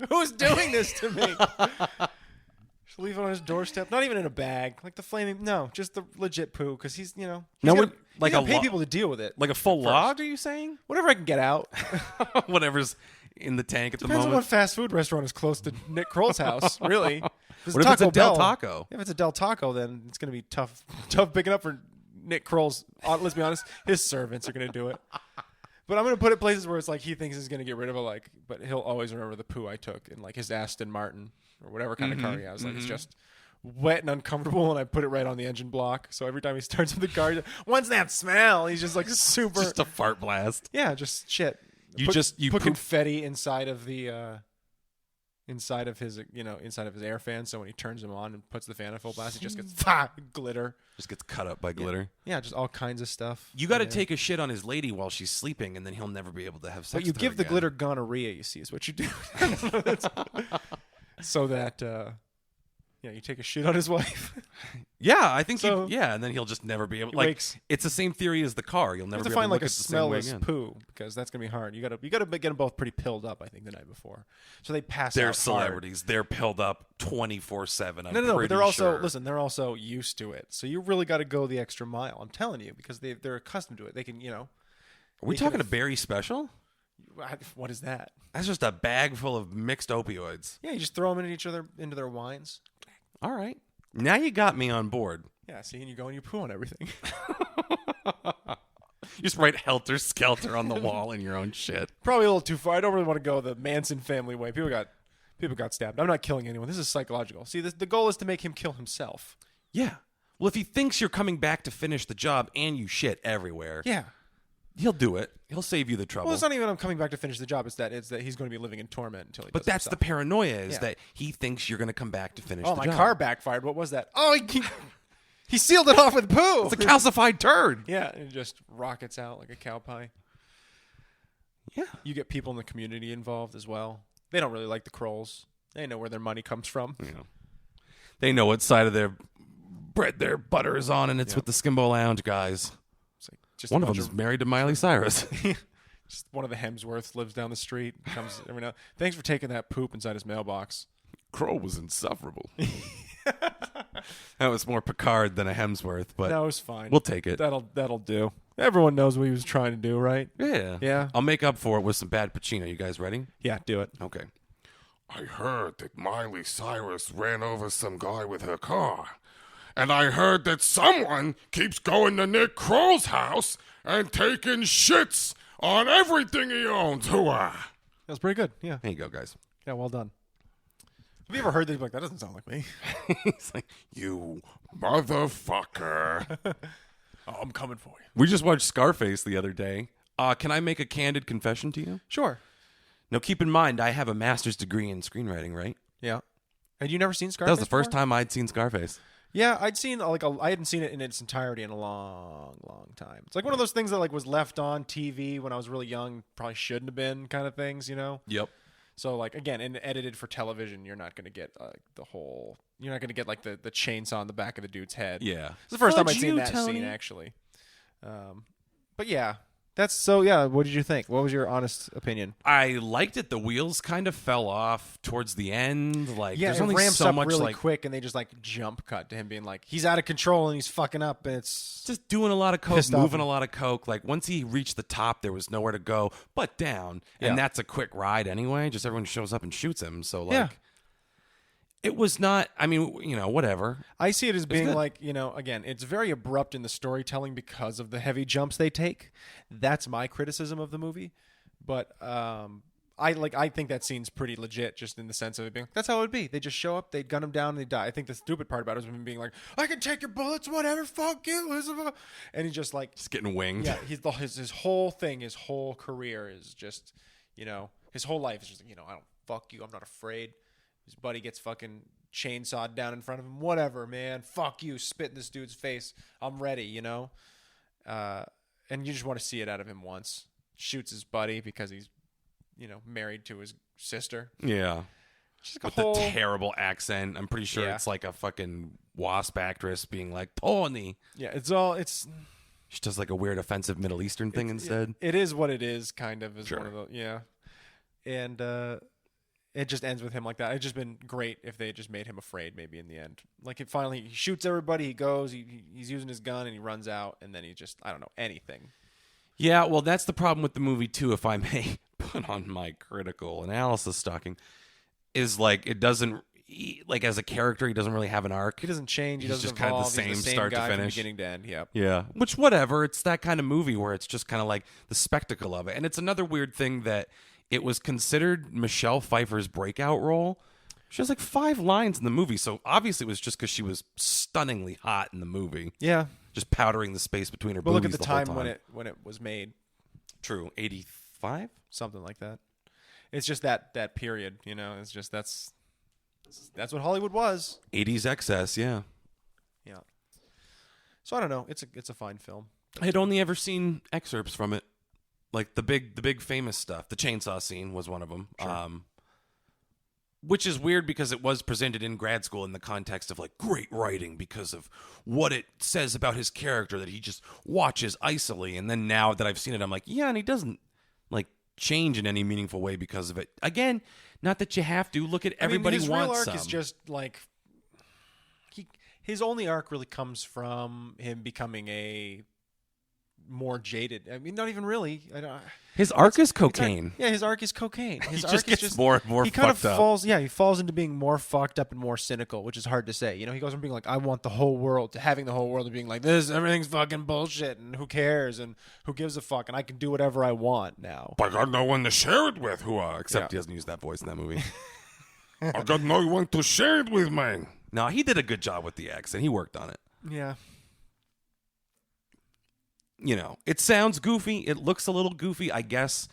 Who's doing this to me? Just leave it on his doorstep, not even in a bag, like the flaming. No, just the legit poo, because he's gonna pay people to deal with it, like a full log. Are you saying whatever I can get out? Whatever's in the tank at the Depends moment. on what fast food restaurant is close to Nick Kroll's house, really. What if it's a Del Taco? If it's a Del Taco, then it's going to be tough picking up for Nick Kroll's. Let's be honest, his servants are going to do it. But I'm gonna put it places where it's like he thinks he's gonna get rid of it, but he'll always remember the poo I took in like his Aston Martin or whatever kind of car he has. Like it's just wet and uncomfortable, and I put it right on the engine block. So every time he starts with the car, he's like, when's that smell? He's just like super, Just a fart blast. yeah, just shit. You put poop. confetti inside of the inside of his air fan. So when he turns them on and puts the fan in full blast, it just gets glitter. Just gets cut up by glitter. Yeah, just all kinds of stuff. You got to take a shit on his lady while she's sleeping, and then he'll never be able to have sex. But you with her give the again. glitter gonorrhea. You see, is what you do. So that you take a shit on his wife. Yeah, I think So- and then he'll just never be able. He Like wakes- it's the same theory as the car. You'll You never have to be find able to like look a at the same way smellless again. poo because that's gonna be hard. You gotta get them both pretty pilled up. I think the night before, so they pass They're out celebrities. They're pilled up 24/7. Hard. No. But they're also sure. they're also used to it. So you really got to go the extra mile. I'm telling you because they're accustomed to it. They can Are we they talking a can- berry special? What is that? That's just a bag full of mixed opioids. Yeah, you just throw them into their wines. All right. Now you got me on board. Yeah, see, and you go and you poo on everything. You just write helter skelter on the wall in your own shit. Probably a little too far. I don't really want to go the Manson family way. People got stabbed. I'm not killing anyone. This is psychological. See, the goal is to make him kill himself. Yeah. Well, if he thinks you're coming back to finish the job and you shit everywhere, Yeah. he'll do it. He'll save you the trouble. Well, it's not even I'm coming back to finish the job. It's that he's going to be living in torment until he. But does that's the himself. paranoia is Yeah. that he thinks you're going to come back to finish Oh, the my job. car backfired. What was that? Oh, he sealed it off with poo. It's a calcified turd. Yeah, and it just rockets out like a cow pie. Yeah. You get people in the community involved as well. They don't really like the Krolls. They know where their money comes from. You know. They know what side of their bread their butter is on, and it's with the Skimbo Lounge guys. It's like just One a of them bunch is married to Miley Cyrus. Just one of the Hemsworths lives down the street. Comes every now. Thanks for taking that poop inside his mailbox. Crow was insufferable. That was more Picard than a Hemsworth, but No, it's fine. we'll take it. That'll do. Everyone knows what he was trying to do, right? Yeah. Yeah. I'll make up for it with some bad Pacino. You guys ready? Yeah, do it. Okay. I heard that Miley Cyrus ran over some guy with her car. And I heard that someone keeps going to Nick Kroll's house and taking shits on everything he owns. Hooah! That was pretty good. Yeah. There you go, guys. Yeah, well done. Have you ever heard that? Like, that doesn't sound like me. He's like, You motherfucker. Oh, I'm coming for you. we just watched Scarface the other day. Can I make a candid confession to you? Sure. Now, keep in mind, I have a master's degree in screenwriting, right? Yeah. Had you never seen That Scarface? was the first before? time I'd seen Scarface. Yeah, I hadn't seen it in its entirety in a long, long time. It's like one of those things that like was left on TV when I was really young, probably shouldn't have been, kind of things, you know. Yep. So like again, and edited for television, you're not going to get you're not going to get like the chainsaw on the back of the dude's head. Yeah. It's the first time Fudge I'd seen you, that Tony. scene actually. But yeah, that's so. Yeah, what did you think? What was your honest opinion? I liked it. The wheels kind of fell off towards the end. Like, Yeah, there's it only ramps so up much really like quick, and they just like jump cut to him being like he's out of control and he's fucking up, and it's just doing a lot of coke, Pissed off moving him. a lot of coke. Like once he reached the top, there was nowhere to go but down, Yeah. and that's a quick ride anyway. Just everyone shows up and shoots him. So like, Yeah. it was not. I mean, whatever. I see it as being good. like, again, it's very abrupt in the storytelling because of the heavy jumps they take. That's my criticism of the movie. But I think that scene's pretty legit just in the sense of it being, that's how it would be. They just show up, they gun them down, and they die. I think the stupid part about it is him being like, I can take your bullets, whatever, fuck you. And he's just like, Just getting winged. yeah, his whole thing, his whole career is just, his whole life is just, I don't fuck you, I'm not afraid. His buddy gets fucking chainsawed down in front of him. Whatever, man. Fuck you. Spit in this dude's face. I'm ready, and you just want to see it out of him once. Shoots his buddy because he's, married to his sister. Yeah. Just like With a whole... the terrible accent. I'm pretty sure Yeah. it's like a fucking wasp actress being like, Tony. Yeah, She does like a weird offensive Middle Eastern thing instead. it is what it is, kind of. Is Sure. one of the, yeah. And it just ends with him like that. It'd just been great if they had just made him afraid maybe in the end. Like he shoots everybody, he goes, he's using his gun and he runs out, and then he just, I don't know, anything. Yeah, well, that's the problem with the movie, too, if I may put on my critical analysis stocking, is like it doesn't, like as a character, he doesn't really have an arc. He doesn't change. He He's doesn't just kind of the evolve. He's same the start to guy from finish. beginning to end. Yep. Yeah. Which, whatever. It's that kind of movie where it's just kind of like the spectacle of it. And it's another weird thing that it was considered Michelle Pfeiffer's breakout role. She has like 5 lines in the movie. So obviously it was just because she was stunningly hot in the movie. Yeah. Just powdering the space between her But boobies look at the whole time when it was made. True. 85? Something like that. It's just that period, you know. It's just that's what Hollywood was. 80s excess, yeah. Yeah. So I don't know. It's a fine film. I had only ever seen excerpts from it, like the big famous stuff. The chainsaw scene was one of them, Sure. which is weird because it was presented in grad school in the context of like great writing because of what it says about his character that he just watches icily. And then now that I've seen it, I'm like, yeah, and he doesn't like change in any meaningful way because of it. Again, not that you have to. Look at everybody his wants real arc some. is just like his only arc really comes from him becoming a more jaded. I mean, not even really. His arc is cocaine. Yeah, his arc is cocaine. His He arc just is gets more and more he kind of fucked up. falls. Yeah, he falls into being more fucked up and more cynical, which is hard to say. You know, he goes from being like, "I want the whole world," to having the whole world, to being like, "This everything's fucking bullshit, and who cares, and who gives a fuck, and I can do whatever I want now." I got no one to share it with. Except he doesn't use that voice in that movie. I got no one to share it with, man. No, he did a good job with the accent. He worked on it. Yeah. You know, it sounds goofy. It looks a little goofy, I guess,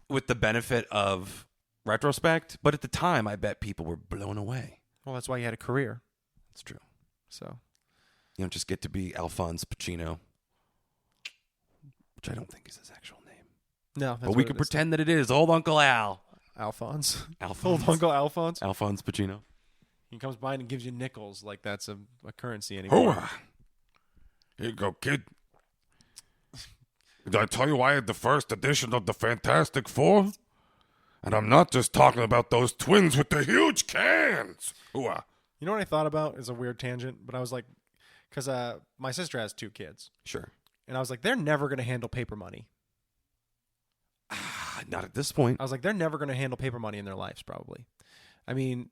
with the benefit of retrospect. But at the time, I bet people were blown away. Well, that's why he had a career. It's true. So You don't just get to be Alphonse Pacino, which I don't think is his actual name. no, But we can pretend that it is. Old Uncle Al. Alphonse. Alphonse. Old Uncle Alphonse. Alphonse Pacino. He comes by and gives you nickels like that's a currency anymore. Hooah. Here you go, kid. Did I tell you I had the first edition of the Fantastic Four? And I'm not just talking about those twins with the huge cans. Hooah. You know what I thought about? Is a weird tangent, but I was like, because my sister has 2 kids, Sure. and I was like, they're never going to handle paper money. Not at this point. I was like, they're never going to handle paper money in their lives, probably. I mean,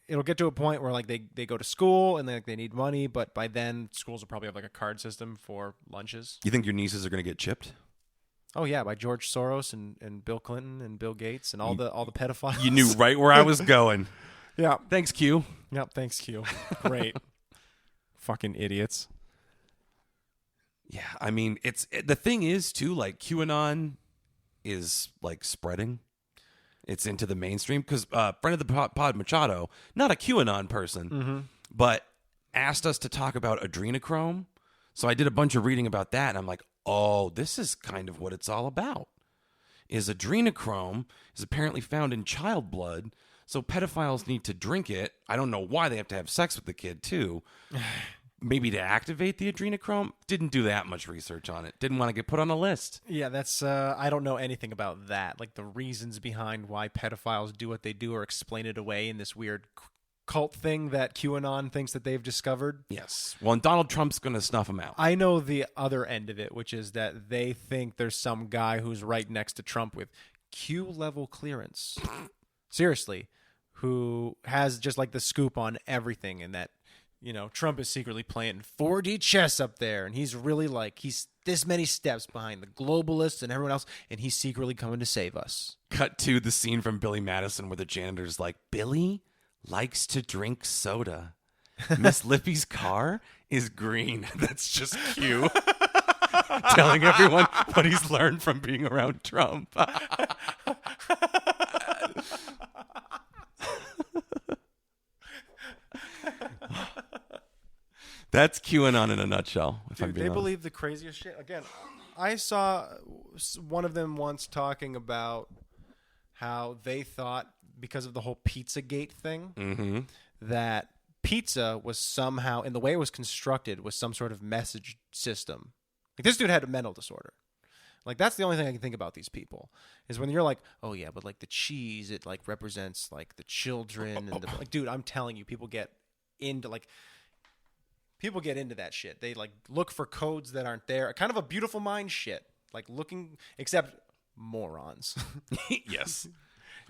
it'll get to a point where like they go to school and they need money, but by then schools will probably have like a card system for lunches. You think your nieces are going to get chipped? Oh yeah, by George Soros and Bill Clinton and Bill Gates and all the pedophiles. You knew right where I was going. Yeah. Thanks, Q. Yep. Thanks, Q. Great. Fucking idiots. Yeah, I mean, the thing is too, like QAnon is like spreading. It's into the mainstream because friend of the pod Machado, not a QAnon person, but asked us to talk about adrenochrome. So I did a bunch of reading about that, and I'm like, oh, this is kind of what it's all about. Is adrenochrome is apparently found in child blood, so pedophiles need to drink it. I don't know why they have to have sex with the kid too. Maybe to activate the adrenochrome. Didn't do that much research on it. Didn't want to get put on a list. Yeah, that's I don't know anything about that. Like the reasons behind why pedophiles do what they do or explain it away in this weird cult thing that QAnon thinks that they've discovered. Yes. Well, and Donald Trump's going to snuff him out. I know the other end of it, which is that they think there's some guy who's right next to Trump with Q level clearance. Seriously, who has just like the scoop on everything, and that, you know, Trump is secretly playing 4D chess up there, and he's really like, he's this many steps behind the globalists and everyone else, and he's secretly coming to save us. Cut to the scene from Billy Madison where the janitor's like, Billy likes to drink soda. Miss Lippy's car is green. That's just Q telling everyone what he's learned from being around Trump. That's QAnon in a nutshell. If I'm Dude, being they honest. believe the craziest shit. Again, I saw one of them once talking about how they thought, because of the whole Pizzagate thing, that pizza was somehow, in the way it was constructed, was some sort of message system. Like, this dude had a mental disorder. Like, that's the only thing I can think about these people, is when you're like, oh yeah, but like the cheese, it like represents like the children and the, like, dude, I'm telling you, people get into that shit. They like look for codes that aren't there. Kind of a Beautiful Mind shit. Like looking, except morons. Yes.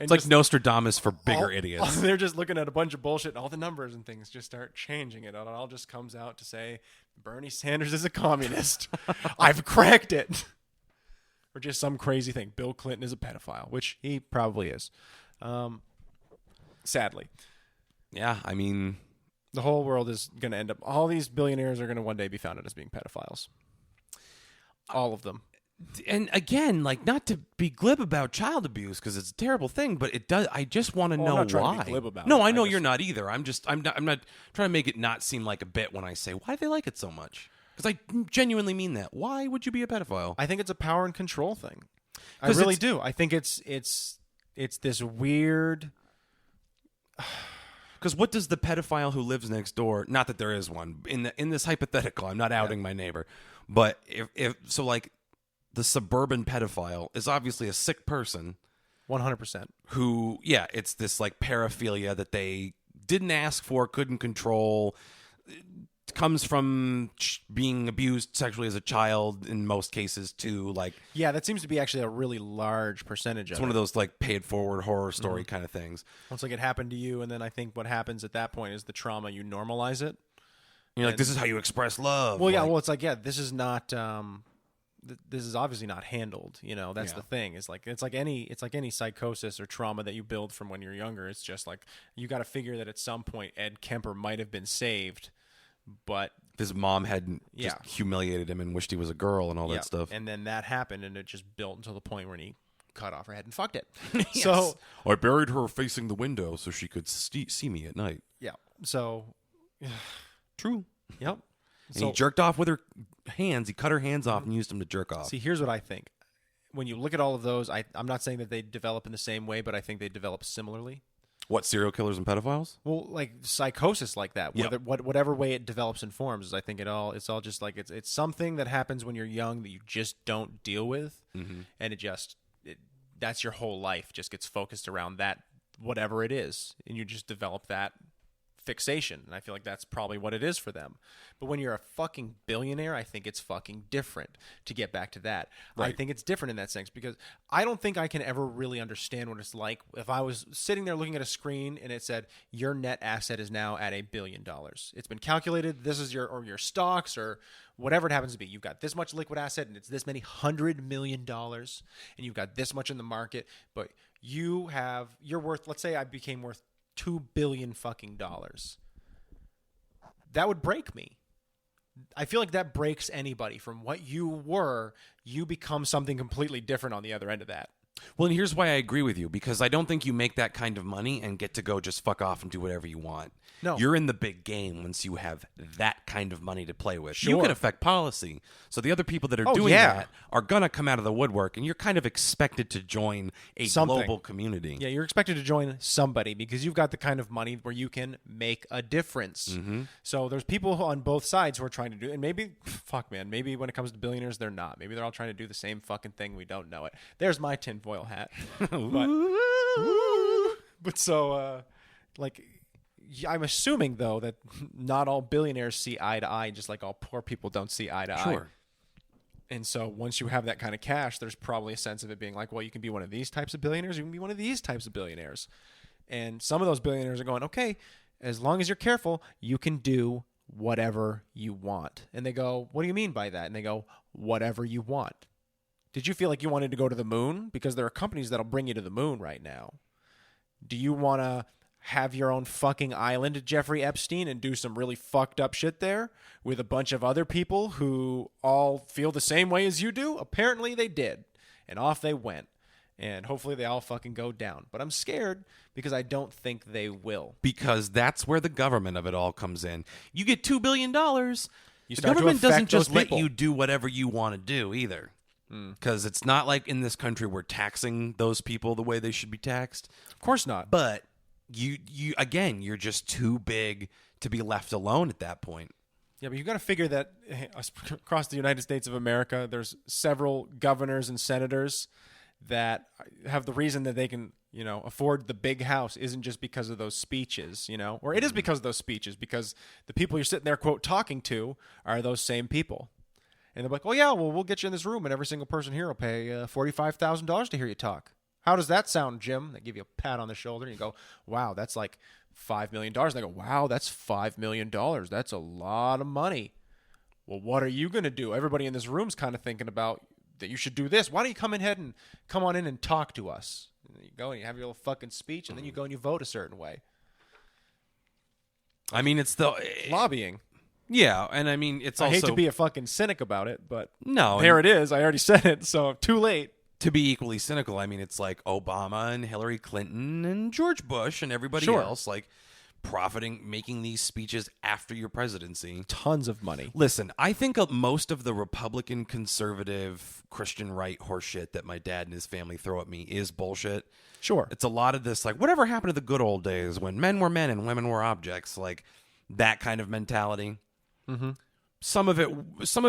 It's like Nostradamus for bigger idiots. They're just looking at a bunch of bullshit, and all the numbers and things just start changing it. It all just comes out to say Bernie Sanders is a communist. I've cracked it. Or just some crazy thing. Bill Clinton is a pedophile, which he probably is. Sadly. Yeah, I mean, the whole world is going to end up. All these billionaires are going to one day be found as being pedophiles. All of them. And again, like, not to be glib about child abuse because it's a terrible thing, but it does. I just want to know I'm not trying why. to be glib about no, it. I know you're not either. I'm not trying to make it not seem like a bit when I say why do they like it so much? Because I genuinely mean that. Why would you be a pedophile? I think it's a power and control thing. I really do. I think it's this weird. Because what does the pedophile who lives next door? Not that there is one in this hypothetical. I'm not outing my neighbor, but if so, like. The suburban pedophile is obviously a sick person 100%. who, yeah, it's this like paraphilia that they didn't ask for, couldn't control. It comes from being abused sexually as a child in most cases too. Like, yeah, that seems to be actually a really large percentage of it. It's one of those like paid forward horror story kind of things. Once like it happened to you, and then I think what happens at that point is the trauma, you normalize it. You're like, this is how you express love. Well, yeah, well, it's like, yeah, this is not. This is obviously not handled. You know, that's the thing. It's like any psychosis or trauma that you build from when you're younger. It's just like you got to figure that at some point Ed Kemper might have been saved, but his mom had just humiliated him and wished he was a girl and all that stuff. And then that happened, and it just built until the point where he cut off her head and fucked it. Yes. So I buried her facing the window so she could see me at night. Yeah. So true. Yep. And he jerked off with her hands. He cut her hands off and used them to jerk off. See, here's what I think. When you look at all of those, I'm not saying that they develop in the same way, but I think they develop similarly. What, serial killers and pedophiles? Well, like psychosis like that. Whatever way it develops and forms is, I think it's all just like it's something that happens when you're young that you just don't deal with, and that's your whole life just gets focused around that, whatever it is, and you just develop that fixation, and I feel like that's probably what it is for them. But when you're a fucking billionaire, I think it's fucking different. To get back to that, right. I think it's different in that sense, because I don't think I can ever really understand what it's like if I was sitting there looking at a screen and it said your net asset is now at $1 billion. It's been calculated. This is your stocks or whatever it happens to be. You've got this much liquid asset and it's this many $100 million, and you've got this much in the market, but you're worth, let's say I became worth $2 billion fucking dollars. That would break me. I feel like that breaks anybody. From what you were, you become something completely different on the other end of that. Well, and here's why I agree with you, because I don't think you make that kind of money and get to go just fuck off and do whatever you want. No. You're in the big game once you have that kind of money to play with. Sure. You can affect policy. So the other people that are doing that are going to come out of the woodwork, and you're kind of expected to join a global community. Yeah, you're expected to join somebody because you've got the kind of money where you can make a difference. So there's people on both sides who are trying to do, and maybe when it comes to billionaires, they're not. Maybe they're all trying to do the same fucking thing. We don't know it. There's my tinfoil hat. But so, I'm assuming, though, that not all billionaires see eye to eye, just like all poor people don't see eye to eye. Sure. And so once you have that kind of cash, there's probably a sense of it being like, well, you can be one of these types of billionaires, you can be one of these types of billionaires. And some of those billionaires are going, okay, as long as you're careful, you can do whatever you want. And they go, what do you mean by that? And they go, whatever you want. Did you feel like you wanted to go to the moon? Because there are companies that'll bring you to the moon right now. Do you want to have your own fucking island, Jeffrey Epstein, and do some really fucked up shit there with a bunch of other people who all feel the same way as you do? Apparently they did. And off they went. And hopefully they all fucking go down. But I'm scared because I don't think they will. Because that's where the government of it all comes in. You get $2 billion. The government doesn't just let you do whatever you want to do either. Because it's not like in this country we're taxing those people the way they should be taxed. Of course not. But you're just too big to be left alone at that point. Yeah, but you've got to figure that across the United States of America, there's several governors and senators that have the reason that they can, afford the big house isn't just because of those speeches, or it is because of those speeches, because the people you're sitting there, quote, talking to are those same people. And they're like, oh, yeah, well, we'll get you in this room, and every single person here will pay $45,000 to hear you talk. How does that sound, Jim? They give you a pat on the shoulder and you go, wow, that's like $5 million. And they go, wow, that's $5 million. That's a lot of money. Well, what are you going to do? Everybody in this room's kind of thinking about that you should do this. Why don't you come on in and talk to us? And you go and you have your little fucking speech, and then you go and you vote a certain way. I mean, it's the Lobbying. Yeah, and I mean, it's also... I hate to be a fucking cynic about it, but no, there it is. I already said it, so too late. To be equally cynical, I mean, it's like Obama and Hillary Clinton and George Bush and everybody Sure. else, like, profiting, making these speeches after your presidency. Tons of money. Listen, I think most of the Republican, conservative, Christian right horseshit that my dad and his family throw at me is bullshit. Sure. It's a lot of this, like, whatever happened to the good old days when men were men and women were objects, like that kind of mentality. Mm-hmm. Some of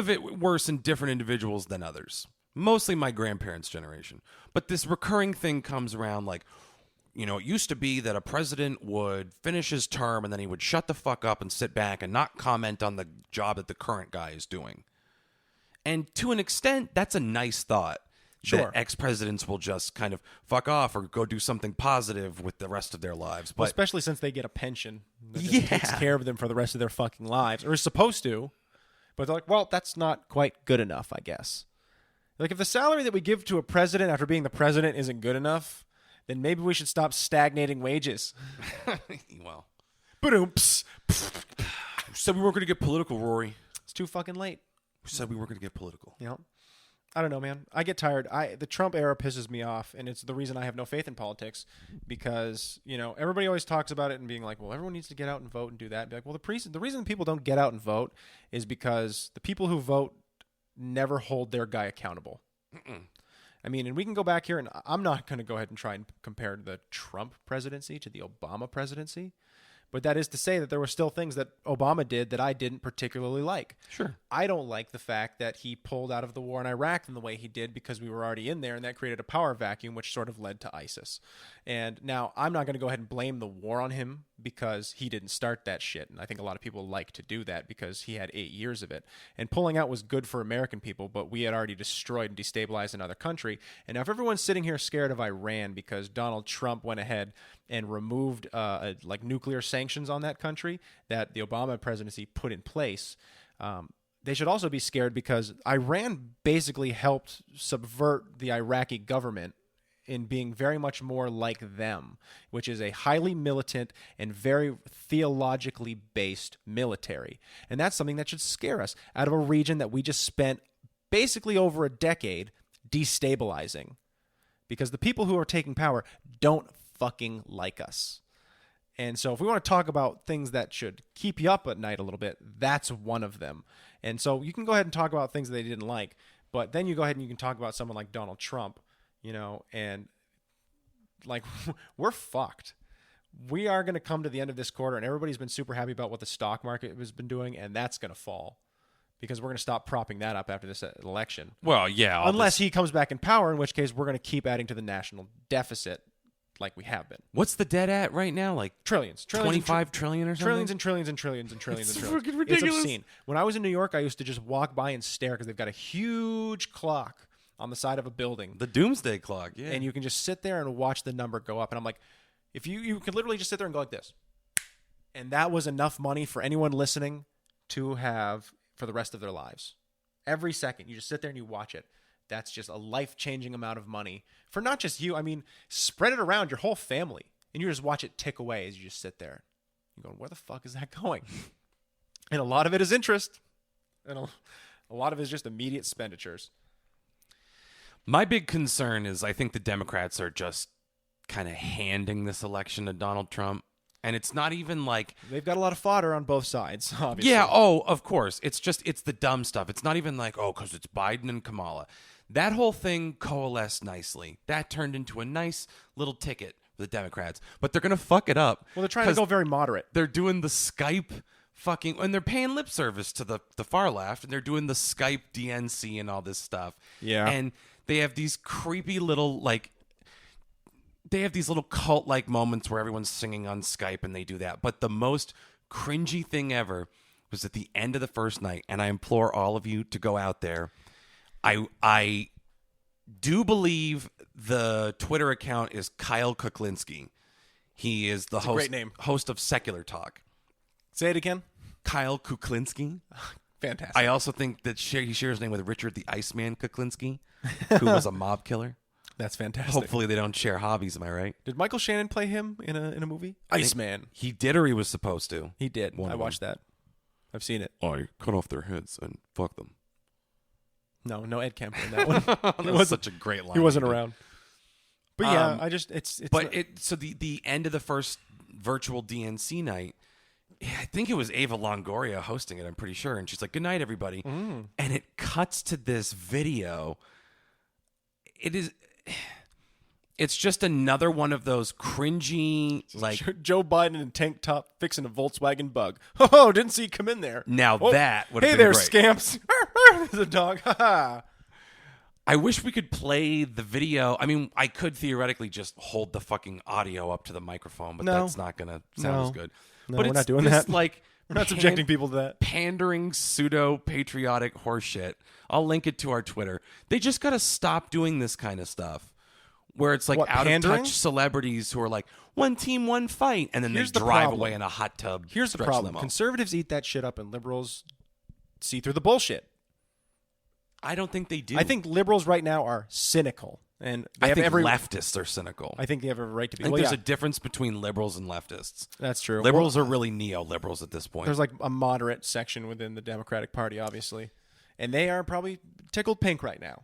it worse in different individuals than others. Mostly my grandparents' generation. But this recurring thing comes around like, you know, it used to be that a president would finish his term and then he would shut the fuck up and sit back and not comment on the job that the current guy is doing. And to an extent, that's a nice thought. Sure. That ex-presidents will just kind of fuck off or go do something positive with the rest of their lives. But Well, especially since they get a pension that just takes care of them for the rest of their fucking lives, or is supposed to. But they're like, well, that's not quite good enough, I guess. Like, if the salary that we give to a president after being the president isn't good enough, then maybe we should stop stagnating wages. well, Ba-doom-ps. said we weren't going to get political, Rory. It's too fucking late. We said we weren't going to get political. You know? I don't know, man. I get tired. The Trump era pisses me off, and it's the reason I have no faith in politics because, you know, everybody always talks about it and being like, well, everyone needs to get out and vote and do that. Be like, well, the reason people don't get out and vote is because the people who vote never hold their guy accountable. Mm-mm. I mean, and we can go back here, and I'm not going to go ahead and try and compare the Trump presidency to the Obama presidency. But that is to say that there were still things that Obama did that I didn't particularly like. Sure. I don't like the fact that he pulled out of the war in Iraq in the way he did because we were already in there, and that created a power vacuum, which sort of led to ISIS. And now I'm not going to go ahead and blame the war on him because he didn't start that shit. And I think a lot of people like to do that because he had 8 years of it. And pulling out was good for American people, but we had already destroyed and destabilized another country. And now if everyone's sitting here scared of Iran because Donald Trump went ahead and removed like nuclear sanctions on that country that the Obama presidency put in place, they should also be scared because Iran basically helped subvert the Iraqi government in being very much more like them, which is a highly militant and very theologically based military. And that's something that should scare us out of a region that we just spent basically over a decade destabilizing because the people who are taking power don't fucking like us. And so if we want to talk about things that should keep you up at night a little bit, that's one of them. And so you can go ahead and talk about things that they didn't like, but then you go ahead and you can talk about someone like Donald Trump, you know, and like we're fucked. We are going to come to the end of this quarter and everybody's been super happy about what the stock market has been doing, and that's going to fall because we're going to stop propping that up after this election. Well, yeah. Unless he comes back in power, in which case we're going to keep adding to the national deficit like we have been. What's the debt at right now? Like trillions 25 trillion or something? Trillions and trillions and trillions and trillions It's and trillions. freaking ridiculous. It's obscene. When I was in New York, I used to just walk by and stare because they've got a huge clock on the side of a building. The doomsday clock, yeah. And you can just sit there and watch the number go up. And I'm like, if you could literally just sit there and go like this. And that was enough money for anyone listening to have for the rest of their lives. Every second, you just sit there and you watch it. That's just a life-changing amount of money for not just you. I mean, spread it around your whole family. And you just watch it tick away as you just sit there. You're going, where the fuck is that going? And a lot of it is interest. And a lot of it is just immediate expenditures. My big concern is I think the Democrats are just kind of handing this election to Donald Trump. And it's not even like... They've got a lot of fodder on both sides, obviously. Yeah, oh, of course. It's the dumb stuff. It's not even like, oh, because it's Biden and Kamala. That whole thing coalesced nicely. That turned into a nice little ticket for the Democrats. But they're going to fuck it up. Well, they're trying to go very moderate. They're doing the Skype fucking... And they're paying lip service to the far left. And they're doing the Skype DNC and all this stuff. Yeah. And they have these creepy little, like... They have these little cult-like moments where everyone's singing on Skype and they do that. But the most cringy thing ever was at the end of the first night, and I implore all of you to go out there. I do believe the Twitter account is Kyle Kuklinski. He is the great name. host of Secular Talk. Say it again. Kyle Kuklinski. Fantastic. I also think that he shares his name with Richard the Iceman Kuklinski, who was a mob killer. That's fantastic. Hopefully they don't share hobbies, am I right? Did Michael Shannon play him in a movie? Iceman. He did, or he was supposed to. He did. One I of watched that. I've seen it. I cut off their heads and fuck them. No Ed Kemp in that one. That was such a great line. He wasn't around. But yeah, So the end of the first virtual DNC night, I think it was Ava Longoria hosting it, I'm pretty sure. And she's like, "Good night, everybody." And it cuts to this video. It's just another one of those cringy, like, Joe Biden in a tank top fixing a Volkswagen Bug. Oh, didn't see you come in there. Now that would have hey been there, great. scamps. There's a dog. I wish we could play the video. I mean, I could theoretically just hold the fucking audio up to the microphone, but that's not going to sound as good. No, but we're it's not doing this, that. Like, We're not subjecting people to that. Pandering pseudo-patriotic horseshit. I'll link it to our Twitter. They just got to stop doing this kind of stuff where it's like out-of-touch celebrities who are like, one team, one fight, and then they drive away in a hot tub. Here's the problem. Limo. Conservatives eat that shit up and liberals see through the bullshit. I don't think they do. I think liberals right now are cynical. And they I think leftists are cynical. I think they have every right to be. I think there's a difference between liberals and leftists. That's true. Liberals are really neo-liberals at this point. There's like a moderate section within the Democratic Party, obviously. And they are probably tickled pink right now.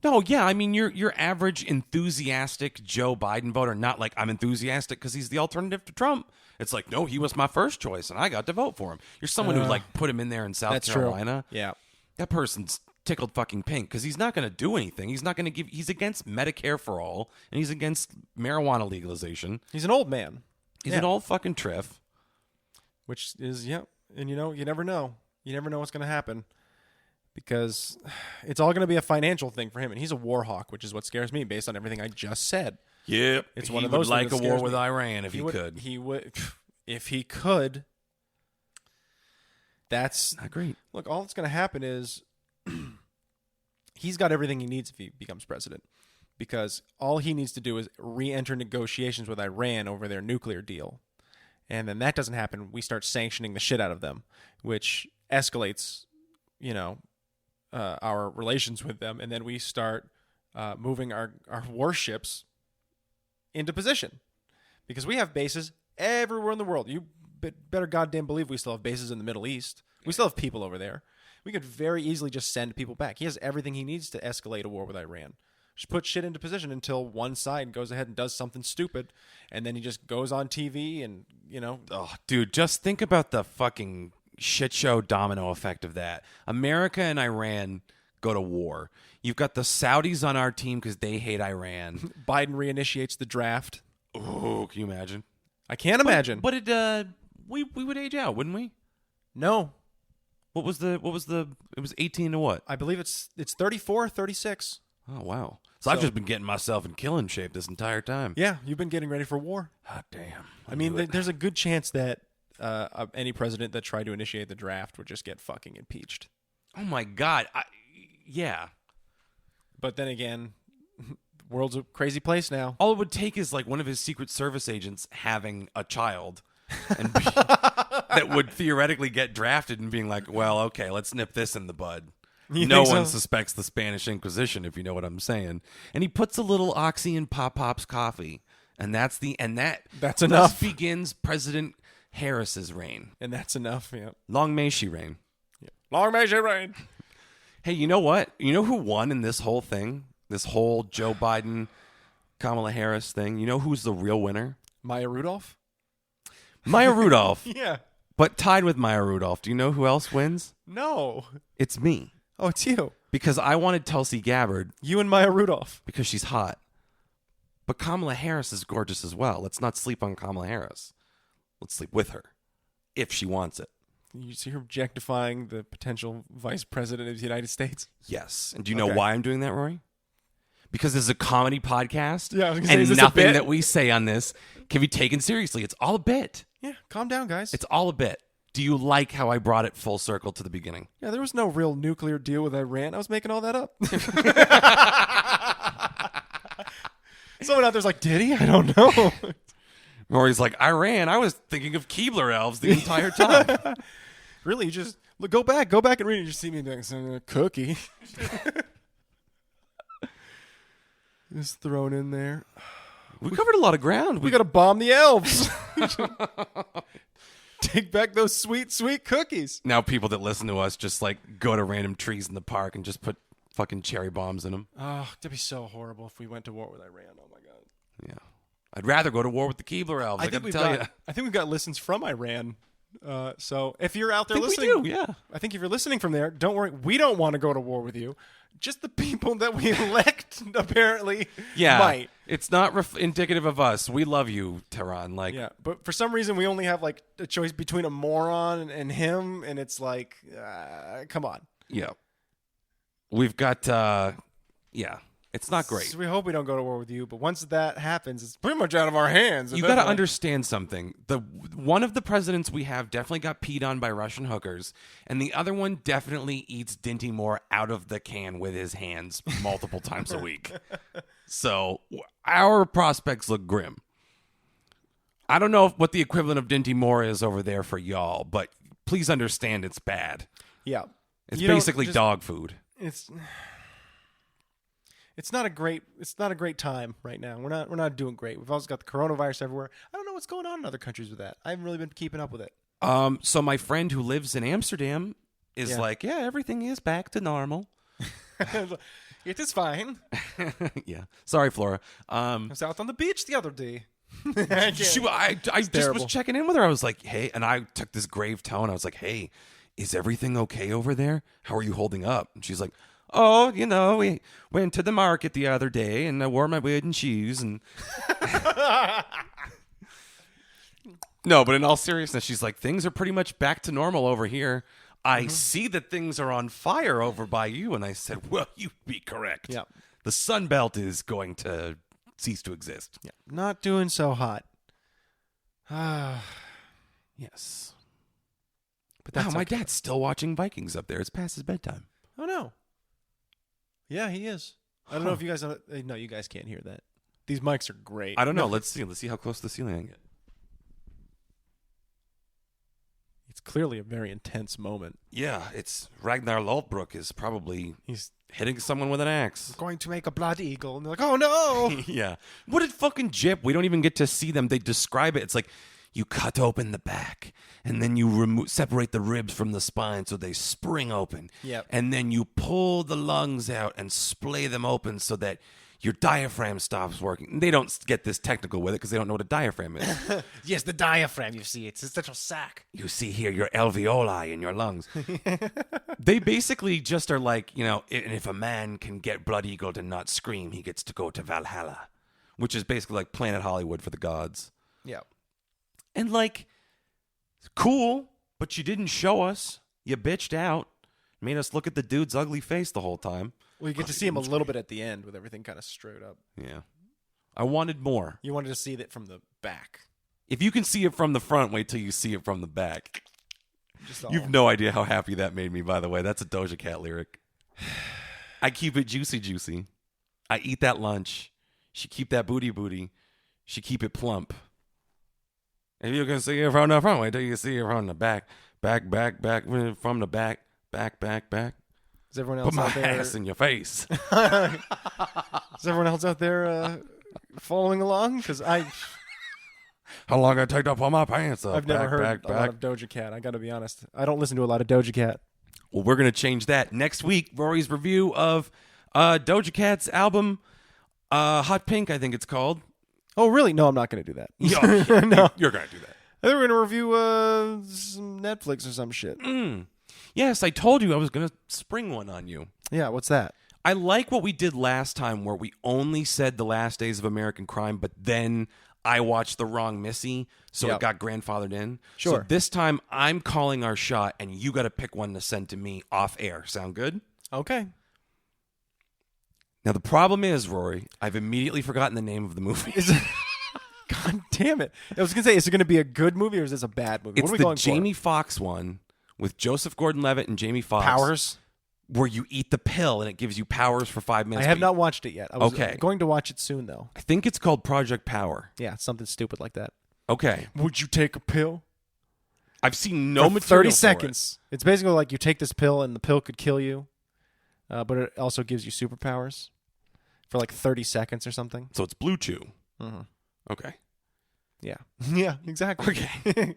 No, yeah. I mean, your average enthusiastic Joe Biden voter, not like I'm enthusiastic because he's the alternative to Trump. It's like, no, he was my first choice, and I got to vote for him. You're someone who like put him in there in South Carolina. True. Yeah. That person's tickled fucking pink because he's not going to do anything. He's not going to give. He's against Medicare for all, and he's against marijuana legalization. He's an old man. He's an old fucking triff. Which is, and you never know. You never know what's going to happen because it's all going to be a financial thing for him, and he's a war hawk, which is what scares me based on everything I just said. Yep, it's one of those. Like a war with me. Iran if he could. He would, if he could. That's not great. Look, all that's going to happen is he's got everything he needs if he becomes president, because all he needs to do is re-enter negotiations with Iran over their nuclear deal. And then that doesn't happen. We start sanctioning the shit out of them, which escalates, our relations with them. And then we start moving our warships into position, because we have bases everywhere in the world. You better goddamn believe we still have bases in the Middle East. We still have people over there. We could very easily just send people back. He has everything he needs to escalate a war with Iran. Just put shit into position until one side goes ahead and does something stupid, and then he just goes on TV and, Oh, dude, just think about the fucking shit show domino effect of that. America and Iran go to war. You've got the Saudis on our team because they hate Iran. Biden reinitiates the draft. Oh, can you imagine? I can't imagine. But it we would age out, wouldn't we? No. What was the it was 18 to what? I believe it's 34, 36. Oh, wow. So I've just been getting myself in killing shape this entire time. Yeah, you've been getting ready for war. Hot damn. I mean, there's a good chance that any president that tried to initiate the draft would just get fucking impeached. Oh, my God. Yeah. But then again, the world's a crazy place now. All it would take is like one of his Secret Service agents having a child and that would theoretically get drafted and being like, well, okay, let's nip this in the bud. No one suspects the Spanish Inquisition, if you know what I'm saying. And he puts a little oxy in Pop-Pop's coffee. And that's enough. Thus begins President Harris's reign. And that's enough, yeah. Long may she reign. Yeah. Long may she reign. Hey, you know what? You know who won in this whole thing? This whole Joe Biden, Kamala Harris thing? You know who's the real winner? Maya Rudolph? Maya Rudolph. Yeah. But tied with Maya Rudolph, do you know who else wins? No. It's me. Oh, it's you. Because I wanted Tulsi Gabbard. You and Maya Rudolph. Because she's hot. But Kamala Harris is gorgeous as well. Let's not sleep on Kamala Harris. Let's sleep with her. If she wants it. You see her objectifying the potential vice president of the United States? Yes. And do you know why I'm doing that, Rory? Because this is a comedy podcast. Yeah, I was gonna say, and is this a nothing bit? that we say on this can be taken seriously. It's all a bit. Yeah, calm down, guys. It's all a bit. Do you like how I brought it full circle to the beginning? Yeah, there was no real nuclear deal with Iran. I was making all that up. Someone out there's like, did he? I don't know. Rory's like, Iran. I was thinking of Keebler elves the entire time. Really? You just go back and read it. You just see me next to a cookie. Just thrown in there. We covered a lot of ground. We got to bomb the elves. Take back those sweet, sweet cookies. Now people that listen to us just like go to random trees in the park and just put fucking cherry bombs in them. Oh, that'd be so horrible if we went to war with Iran. Oh my god. Yeah, I'd rather go to war with the Keebler elves. I think we've got listens from Iran. So if you're out there listening, we do, yeah. I think if you're listening from there, don't worry. We don't want to go to war with you. Just the people that we elect apparently might. It's not indicative of us. We love you, Tehran. Like, yeah, but for some reason we only have like a choice between a moron and him, and it's like, come on. Yeah, we've got. It's not great. So we hope we don't go to war with you, but once that happens, it's pretty much out of our hands. You got to understand something. One of the presidents we have definitely got peed on by Russian hookers, and the other one definitely eats Dinty Moore out of the can with his hands multiple times a week. So our prospects look grim. I don't know what the equivalent of Dinty Moore is over there for y'all, but please understand it's bad. Yeah. It's basically dog food. It's not a great time right now. We're not doing great. We've also got the coronavirus everywhere. I don't know what's going on in other countries with that. I haven't really been keeping up with it. So my friend who lives in Amsterdam is like, yeah, everything is back to normal. It is fine. Yeah. Sorry, Flora. I was out on the beach the other day. I just was checking in with her. I was like, hey, and I took this grave tone. I was like, hey, is everything okay over there? How are you holding up? And she's like, oh, we went to the market the other day and I wore my wooden shoes and No, but in all seriousness, she's like, things are pretty much back to normal over here. I see that things are on fire over by you. And I said, well, you'd be correct. Yeah. The Sun Belt is going to cease to exist. Yeah. Not doing so hot. Yes. But that's my dad's still watching Vikings up there. It's past his bedtime. Oh, no. Yeah, he is. I don't know if you guys... No, you guys can't hear that. These mics are great. I don't know. Let's see. Let's see how close to the ceiling I can get. It's clearly a very intense moment. Yeah, it's Ragnar Lothbrok is probably hitting someone with an axe. I'm going to make a blood eagle. And they're like, oh, no. Yeah. What did fucking Jip? We don't even get to see them. They describe it. It's like you cut open the back and then you separate the ribs from the spine so they spring open. Yep. And then you pull the lungs out and splay them open so that your diaphragm stops working. They don't get this technical with it because they don't know what a diaphragm is. Yes, the diaphragm, you see. It's such a sac. You see here your alveoli in your lungs. They basically just are like, and if a man can get Blood Eagle and not scream, he gets to go to Valhalla, which is basically like Planet Hollywood for the gods. Yeah. And like, cool, but you didn't show us. You bitched out. Made us look at the dude's ugly face the whole time. Well, you get to see him a little bit at the end with everything kind of straight up. Yeah. I wanted more. You wanted to see that from the back. If you can see it from the front, wait till you see it from the back. You've no idea how happy that made me, by the way. That's a Doja Cat lyric. I keep it juicy, juicy. I eat that lunch. She keep that booty. She keep it plump. If you can see it from the front, wait till you see it from the back. Back, from the back. Back. Is everyone else Put my out there? ass in your face. Is everyone else out there following along? Because How long I take to pull my pants up? I've never heard a lot of Doja Cat. I got to be honest. I don't listen to a lot of Doja Cat. Well, we're going to change that. Next week, Rory's review of Doja Cat's album, Hot Pink, I think it's called. Oh, really? No, I'm not going to do that. No. You're going to do that. I think we're going to review some Netflix or some shit. Yes, I told you I was going to spring one on you. Yeah, what's that? I like what we did last time where we only said The Last Days of American Crime, but then I watched the wrong Missy, so it got grandfathered in. Sure. So this time I'm calling our shot, and you got to pick one to send to me off air. Sound good? Okay. Now, the problem is, Rory, I've immediately forgotten the name of the movie. God damn damn it. I was going to say, is it going to be a good movie or is this a bad movie? It's what are we the going Jamie for? Foxx one with Joseph Gordon-Levitt and Jamie Foxx. Powers? Where you eat the pill and it gives you powers for 5 minutes. I have not watched it yet. I was Okay. going to watch it soon, though. I think it's called Project Power. Yeah, something stupid like that. Okay. Would you take a pill? I've seen no For material 30 for seconds. It's basically like you take this pill and the pill could kill you, but it also gives you superpowers for like 30 seconds or something. it. So it's Blue Chew. Mhm. Okay. Yeah. Yeah, exactly. Okay.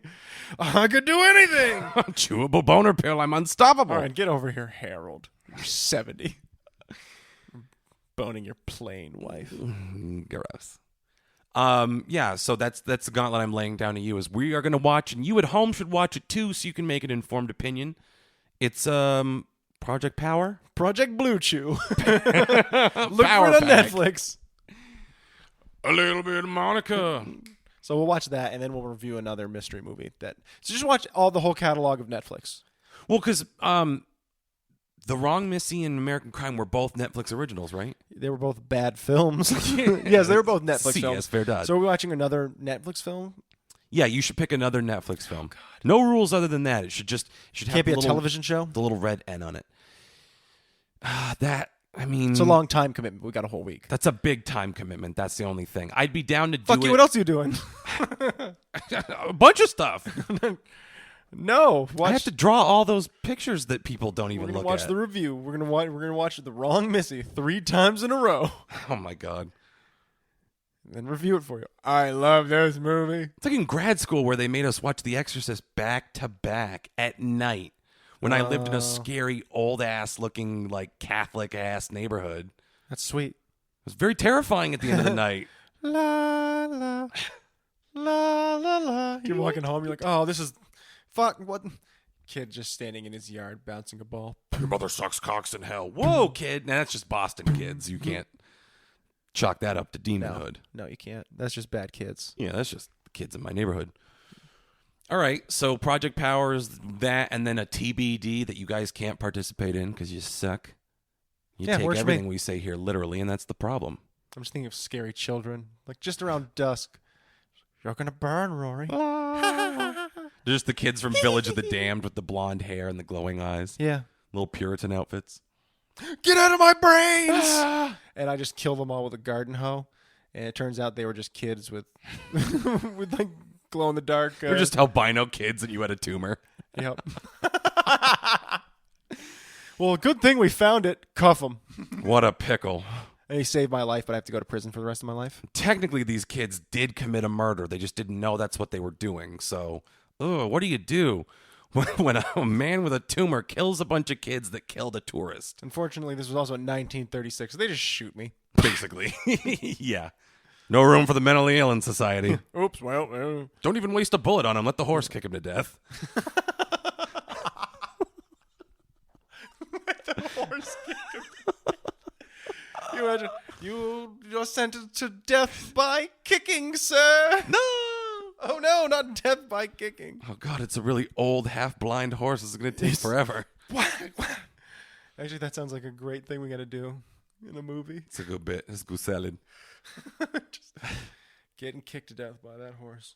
I could do anything. Chewable boner pill. I'm unstoppable. All right, get over here, Harold. You're 70. Boning your plain wife. Gross. Yeah, so that's the gauntlet I'm laying down to you is we are going to watch, and you at home should watch it too so you can make an informed opinion. It's Project Power. Project Blue Chew. Look Power for it on pack. Netflix. A little bit of Monica. So we'll watch that, and then we'll review another mystery movie. So just watch the whole catalog of Netflix. Well, because The Wrong Missy and American Crime were both Netflix originals, right? They were both bad films. Yes, they were both Netflix See, films. yes, fair dodge. So we're watching another Netflix film? Yeah, you should pick another Netflix film. No rules other than that. It should have Can't be the a little, television show? the little red N on it. It's a long time commitment. We got a whole week. That's a big time commitment. That's the only thing. I'd be down to do Fuck it. you, what else are you doing? A bunch of stuff. No. I have to draw all those pictures that people don't We're even gonna look watch at. the review. We're gonna watch The Wrong Missy 3 times in a row. Oh my god. Then review it for you. I love this movie. It's like in grad school where they made us watch The Exorcist back to back at night when I lived in a scary old ass looking like Catholic ass neighborhood. That's sweet. It was very terrifying at the end of the night. La la la la la. You're walking home. You're like, oh, this is fuck. What? Kid just standing in his yard bouncing a ball. Your mother sucks cocks in hell. Whoa, kid. Now that's just Boston kids. You can't chalk that up to demonhood. No, you can't. That's just bad kids. Yeah, that's just the kids in my neighborhood. All right, so Project Power is that, and then a TBD that you guys can't participate in because you suck. You Yeah, take works for everything me. we say here literally, and that's the problem. I'm just thinking of scary children. Like just around dusk. You're gonna burn, Rory. There's the kids from Village of the Damned with the blonde hair and the glowing eyes. Yeah. Little Puritan outfits. Get out of my brains! And I just kill them all with a garden hoe. And it turns out they were just kids with with like glow in the dark. They're just albino kids and you had a tumor. Yep. Well, good thing we found it. Cuff them. What a pickle. And he saved my life, but I have to go to prison for the rest of my life. Technically, these kids did commit a murder. They just didn't know that's what they were doing. So, what do you do when a man with a tumor kills a bunch of kids that killed a tourist? Unfortunately, this was also in 1936, so they just shoot me. Basically. Yeah. No room for the mentally ill in society. Oops, well. Don't even waste a bullet on him. Let the horse kick him to death. The horse kick him. You imagine, you're sentenced to death by kicking, sir. No! Oh no, not death by kicking. Oh, God, it's a really old, half-blind horse. This is going to take forever. Actually, that sounds like a great thing we got to do in a movie. It's a good bit. It's good salad. Just getting kicked to death by that horse.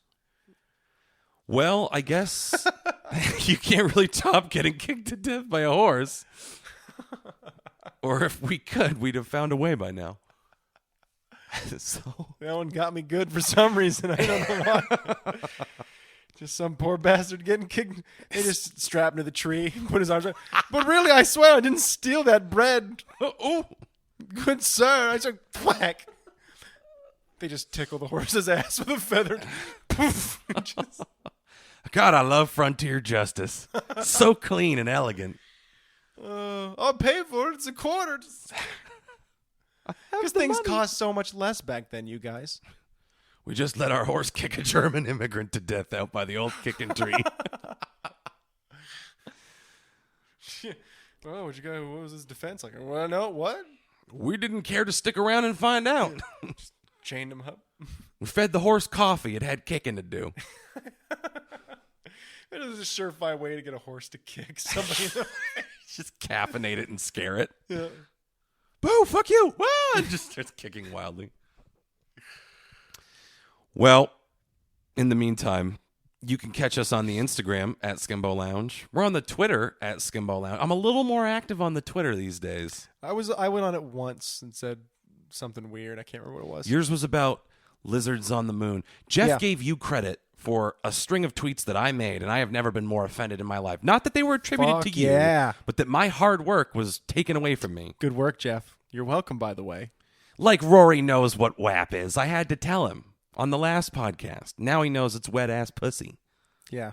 Well, I guess you can't really top getting kicked to death by a horse. Or if we could, we'd have found a way by now. So That one got me good for some reason. I don't know why. Just some poor bastard getting kicked. They just strapped him to the tree, put his arms around. But really, I swear, I didn't steal that bread. oh, Good sir. I said, whack. They just tickle the horse's ass with a feather. Poof. God, I love frontier justice. So clean and elegant. I'll pay for it. It's a quarter. Because things cost so much less back then, you guys. We just let our horse kick a German immigrant to death out by the old kicking tree. Oh, what was his defense like? Well, no, what? We didn't care to stick around and find out. Chained him up. We fed the horse coffee. It had kicking to do. It is a surefire way to get a horse to kick somebody in the face. Just caffeinate it and scare it. Yeah. Boo, fuck you. Ah, and just starts kicking wildly. Well, in the meantime, you can catch us on the Instagram at Skimbo Lounge. We're on the Twitter at Skimbo Lounge. I'm a little more active on the Twitter these days. I went on it once and said something weird. I can't remember what it was. Yours was about lizards on the moon. Jeff gave you credit for a string of tweets that I made, and I have never been more offended in my life. Not that they were attributed to you, but that my hard work was taken away from me. Good work, Jeff. You're welcome, by the way. Like Rory knows what WAP is. I had to tell him on the last podcast. Now he knows it's wet-ass pussy. Yeah,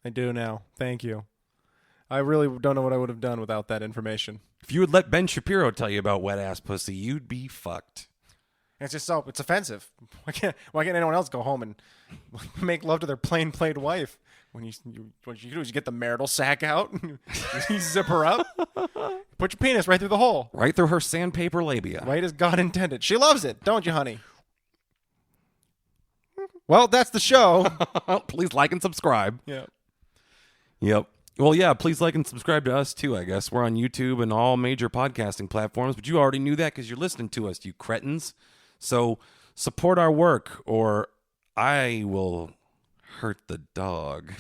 I do now. Thank you. I really don't know what I would have done without that information. If you would let Ben Shapiro tell you about wet-ass pussy, you'd be fucked. It's just it's offensive. Why can't anyone else go home and make love to their plain played wife? What you do is you get the marital sack out, you zip her up, put your penis right through the hole. Right through her sandpaper labia. Right as God intended. She loves it, don't you, honey? Well, that's the show. Please like and subscribe. Yeah. Yep. Well, yeah, please like and subscribe to us, too, I guess. We're on YouTube and all major podcasting platforms, but you already knew that because you're listening to us, you cretins. So support our work, or I will hurt the dog.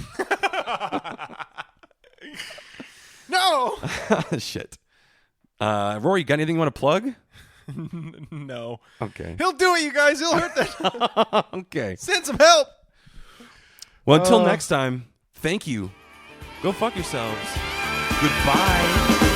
No! Shit. Rory, you got anything you want to plug? No. Okay. He'll do it, you guys. He'll hurt that. Okay. Send some help. Well, until next time, thank you. Go fuck yourselves. Goodbye.